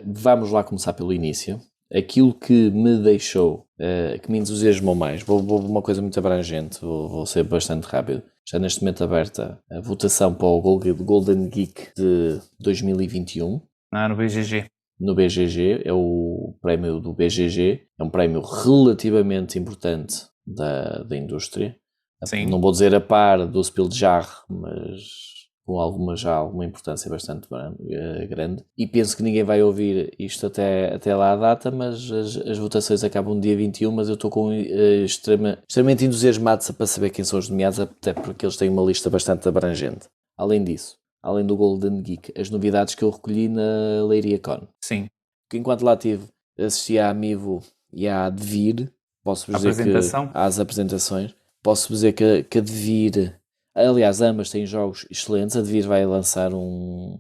Vamos lá começar pelo início. Aquilo que me deixou, que me entusiasmou mais, vou uma coisa muito abrangente, vou ser bastante rápido. Está neste momento aberta a votação para o Golden Geek de 2021. No BGG. No BGG, é o prémio do BGG, é um prémio relativamente importante da indústria. Sim. Não vou dizer a par do Spielberg, mas com alguma importância bastante grande. E penso que ninguém vai ouvir isto até lá a data, mas as votações acabam no dia 21, mas eu estou extremamente entusiasmado para saber quem são os nomeados, até porque eles têm uma lista bastante abrangente. Além disso, além do Golden Geek, as novidades que eu recolhi na Leiria Con. Sim. Enquanto lá estive, assisti à Amiibo e à Devir, posso-vos dizer que às apresentações, posso-vos dizer que a Devir, aliás, ambas têm jogos excelentes. A Devir vai lançar o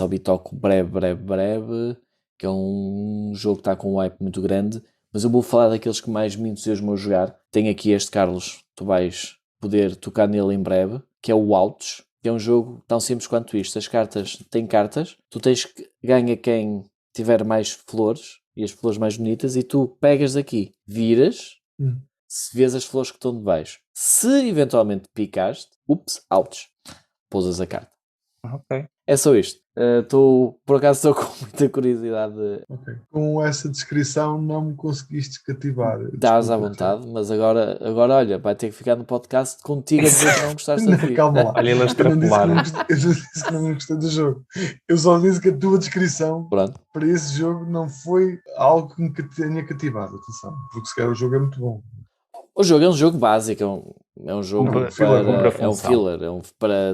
Bitoku breve, que é um jogo que está com um hype muito grande, mas eu vou falar daqueles que mais me entusiasmam a jogar. Tenho aqui este, Carlos, tu vais poder tocar nele em breve, que é o Autos, que é um jogo tão simples quanto isto. As cartas, tem cartas, tu tens que ganha quem tiver mais flores, e as flores mais bonitas, e tu pegas daqui, viras, se vês as flores que estão de baixo. Se eventualmente picaste, outs, pousas a carta. Ok. É só isto. Por acaso estou com muita curiosidade. Okay. Com essa descrição não me conseguiste cativar. Estás à vontade, mas agora olha, vai ter que ficar no podcast contigo a dizer que não gostaste da vida. Calma lá. Olha, ele a extrapolar. Eu não disse que não gostei do jogo. Eu só disse que a tua descrição para esse jogo não foi algo que me tenha cativado. Atenção, porque se calhar o jogo é muito bom. O jogo é um jogo básico, é um jogo para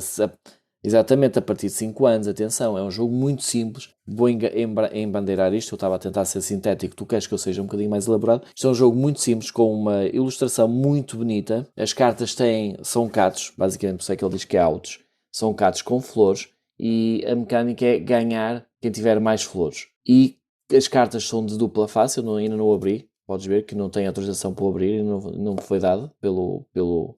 exatamente a partir de 5 anos, atenção, é um jogo muito simples. Vou embandeirar isto, eu estava a tentar ser sintético, tu queres que eu seja um bocadinho mais elaborado. Isto é um jogo muito simples, com uma ilustração muito bonita. As cartas são catos, basicamente por isso é que ele diz que é autos, são catos com flores, e a mecânica é ganhar quem tiver mais flores. E as cartas são de dupla face, eu ainda não abri. Podes ver que não tem autorização para abrir e não me foi dado pelo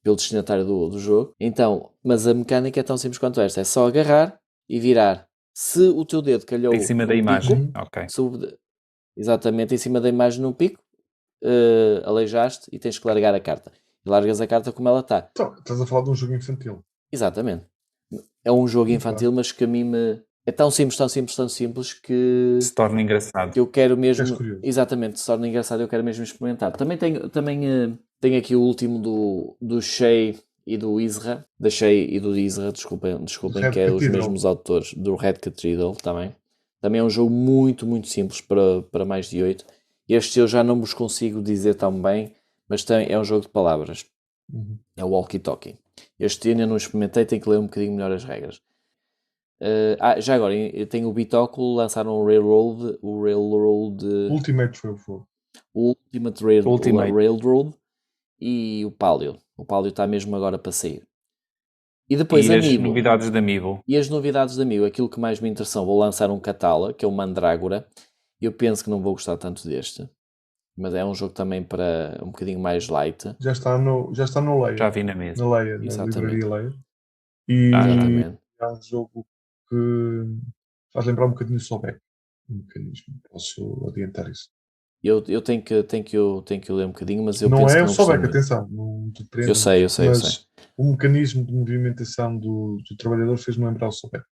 destinatário do jogo. Então, mas a mecânica é tão simples quanto esta. É só agarrar e virar. Se o teu dedo calhou em cima da imagem. Pico, ok. Exatamente, em cima da imagem no pico, aleijaste e tens que largar a carta. E largas a carta como ela está. Então, estás a falar de um jogo infantil. Exatamente. É um jogo infantil, mas que a mim é tão simples que se torna engraçado. Que eu quero mesmo, exatamente, se torna engraçado, eu quero mesmo experimentar. Também tenho aqui o último do Shea e do Isra, da Shea e do Isra, desculpem que é os mesmos autores do Red Cathedral também. Também é um jogo muito, muito simples para mais de 8. Este eu já não vos consigo dizer tão bem, mas é um jogo de palavras. É o Walkie Talkie. Este ainda não experimentei, tenho que ler um bocadinho melhor as regras. Já agora, eu tenho o Bitoku, lançaram o Railroad Ultimate foi o fogo. O Ultimate Railroad e o Palio. O Palio está mesmo agora para sair. E depois as Amiibo. Novidades da Amiibo. E as novidades da Amiibo, aquilo que mais me interessou, vou lançar um Catala, que é o Mandrágora. Eu penso que não vou gostar tanto deste, mas é um jogo também para um bocadinho mais light. Já está no Leia. Já vi na mesa. Na Leia, na livraria Leia. Exatamente. É um jogo que faz lembrar um bocadinho o Sobek. Um mecanismo. Posso adiantar isso. Eu tenho que ler um bocadinho, mas eu não penso é que o não Sobek, atenção. Não te prendo, eu sei. Mas o mecanismo de movimentação do trabalhador fez-me lembrar o Sobek.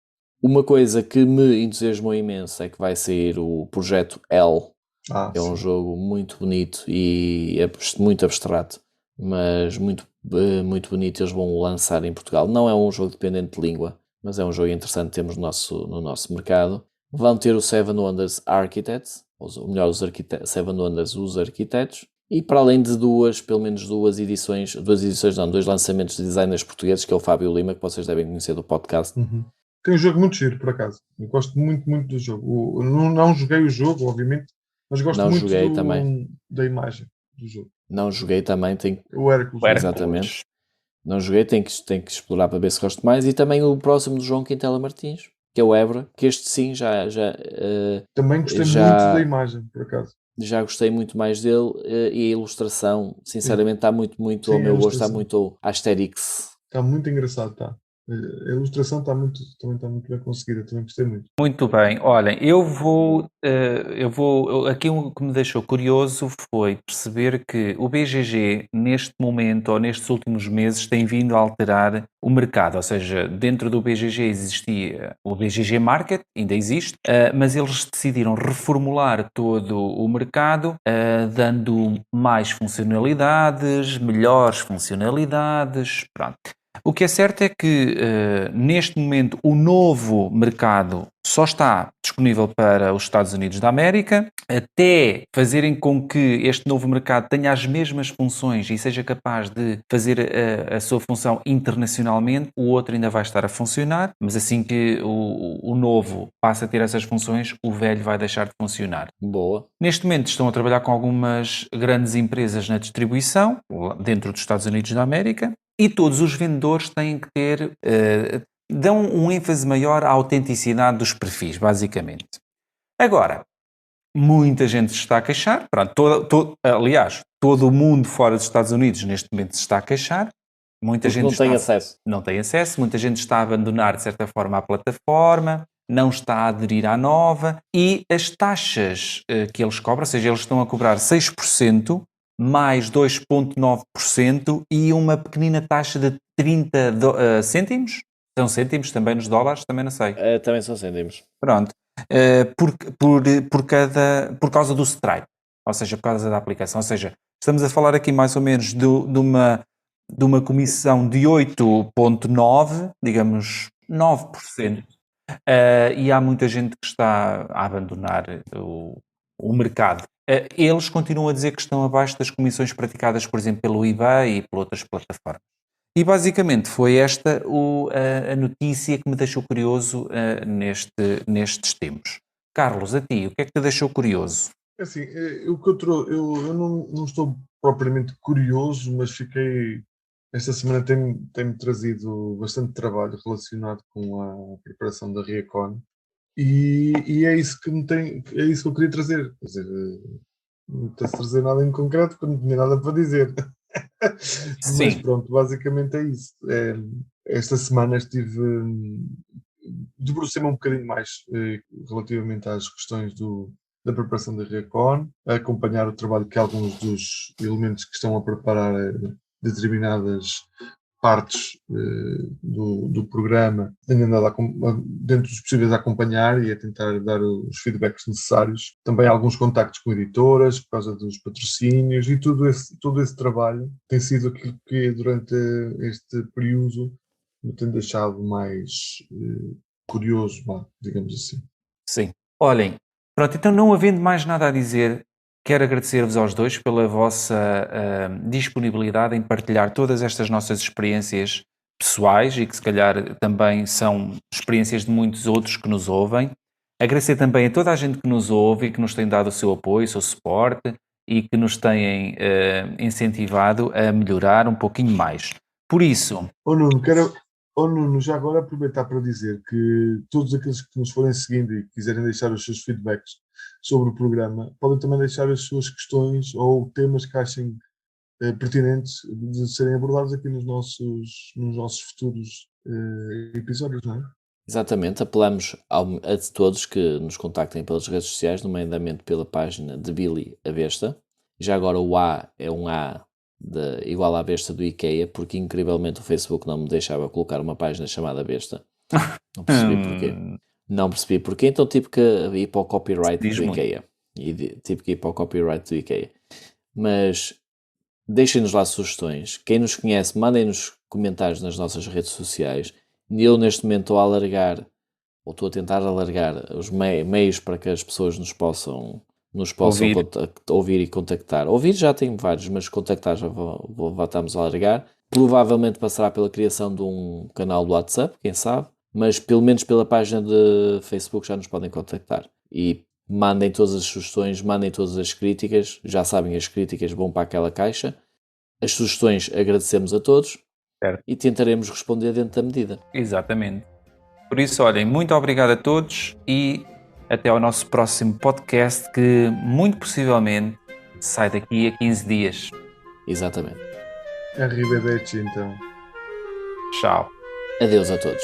Uma coisa que me entusiasmou imenso é que vai sair o Projeto L, que é um jogo muito bonito e é muito abstrato, mas muito, muito bonito. Eles vão lançar em Portugal. Não é um jogo dependente de língua, mas é um jogo interessante que temos no nosso mercado. Vão ter o Seven Wonders Architects, ou melhor, Seven Wonders, os arquitetos. E para além de pelo menos dois lançamentos de designers portugueses, que é o Fábio Lima, que vocês devem conhecer do podcast. Tem um jogo muito giro, por acaso. Eu gosto muito, muito do jogo. Não joguei o jogo, obviamente, mas gosto muito da imagem do jogo. Não joguei também. O Hércules. Exatamente. Não joguei, tenho que explorar para ver se gosto mais. E também o próximo do João Quintela Martins, que é o Évora, que este sim também gostei muito da imagem, por acaso. Já gostei muito mais dele e a ilustração, sinceramente, está muito ao meu gosto, está muito Asterix. Está muito engraçado, está. A ilustração também está muito bem conseguida, também gostei muito. Muito bem, olhem, aqui o que me deixou curioso foi perceber que o BGG neste momento ou nestes últimos meses tem vindo a alterar o mercado, ou seja, dentro do BGG existia o BGG Market, ainda existe, mas eles decidiram reformular todo o mercado, dando mais funcionalidades, melhores funcionalidades, pronto. O que é certo é que, neste momento, o novo mercado só está disponível para os Estados Unidos da América. Até fazerem com que este novo mercado tenha as mesmas funções e seja capaz de fazer a sua função internacionalmente, o outro ainda vai estar a funcionar, mas assim que o novo passa a ter essas funções, o velho vai deixar de funcionar. Boa. Neste momento estão a trabalhar com algumas grandes empresas na distribuição, dentro dos Estados Unidos da América, e todos os vendedores têm que ter, dão um ênfase maior à autenticidade dos perfis, basicamente. Agora, muita gente se está a queixar, pronto, aliás, todo o mundo fora dos Estados Unidos neste momento se está a queixar. Muita gente não tem acesso. Não tem acesso, muita gente está a abandonar de certa forma a plataforma, não está a aderir à nova e as taxas que eles cobram, ou seja, eles estão a cobrar 6%, mais 2,9% e uma pequenina taxa de 30 cêntimos? São cêntimos também nos dólares? Também não sei. Também são cêntimos. Pronto. Por causa do Stripe, ou seja, por causa da aplicação. Ou seja, estamos a falar aqui mais ou menos de uma comissão de 8,9%, digamos 9%. E há muita gente que está a abandonar o mercado. Eles continuam a dizer que estão abaixo das comissões praticadas, por exemplo, pelo eBay e por outras plataformas. E basicamente foi esta a notícia que me deixou curioso nestes tempos. Carlos, a ti, o que é que te deixou curioso? Assim, eu não estou propriamente curioso, mas fiquei... Esta semana tem-me trazido bastante trabalho relacionado com a preparação da Reacon. E é isso que é isso que eu queria trazer. Quer dizer, não tenho a trazer nada em concreto porque não tinha nada para dizer. Sim. Mas pronto, basicamente é isso. Esta semana debrucei-me um bocadinho mais relativamente às questões da preparação da Reacon, a acompanhar o trabalho que alguns dos elementos que estão a preparar determinadas partes do programa tenho andado dentro dos possíveis a acompanhar e a tentar dar os feedbacks necessários. Também alguns contactos com editoras por causa dos patrocínios e todo esse trabalho tem sido aquilo que durante este período me tem deixado mais curioso, digamos assim. Sim. Olhem, pronto, então não havendo mais nada a dizer, quero agradecer-vos aos dois pela vossa disponibilidade em partilhar todas estas nossas experiências pessoais e que se calhar também são experiências de muitos outros que nos ouvem. Agradecer também a toda a gente que nos ouve e que nos tem dado o seu apoio, o seu suporte e que nos têm incentivado a melhorar um pouquinho mais. Por isso... Nuno, já agora aproveitar para dizer que todos aqueles que nos forem seguindo e quiserem deixar os seus feedbacks sobre o programa, podem também deixar as suas questões ou temas que achem pertinentes de serem abordados aqui nos nossos futuros episódios, não é? Exatamente, apelamos a todos que nos contactem pelas redes sociais, nomeadamente pela página de Billy a Besta. Já agora o A é um A igual à besta do IKEA, porque incrivelmente o Facebook não me deixava colocar uma página chamada Besta. Não percebi porquê. Não percebi porquê, então tive que ir para o copyright do IKEA. Mas deixem-nos lá sugestões. Quem nos conhece, mandem-nos comentários nas nossas redes sociais. Eu neste momento estou a tentar alargar os meios para que as pessoas nos possam ouvir e contactar. Ouvir já tenho vários, mas contactar já estamos a alargar. Provavelmente passará pela criação de um canal do WhatsApp, quem sabe, mas pelo menos pela página de Facebook já nos podem contactar. E mandem todas as sugestões, mandem todas as críticas, já sabem, as críticas vão para aquela caixa. As sugestões agradecemos a todos. Certo. E tentaremos responder dentro da medida. Exatamente. Por isso, olhem, muito obrigado a todos e até ao nosso próximo podcast, que muito possivelmente sai daqui a 15 dias. Exatamente. Arrivederci, então. Tchau. Adeus a todos.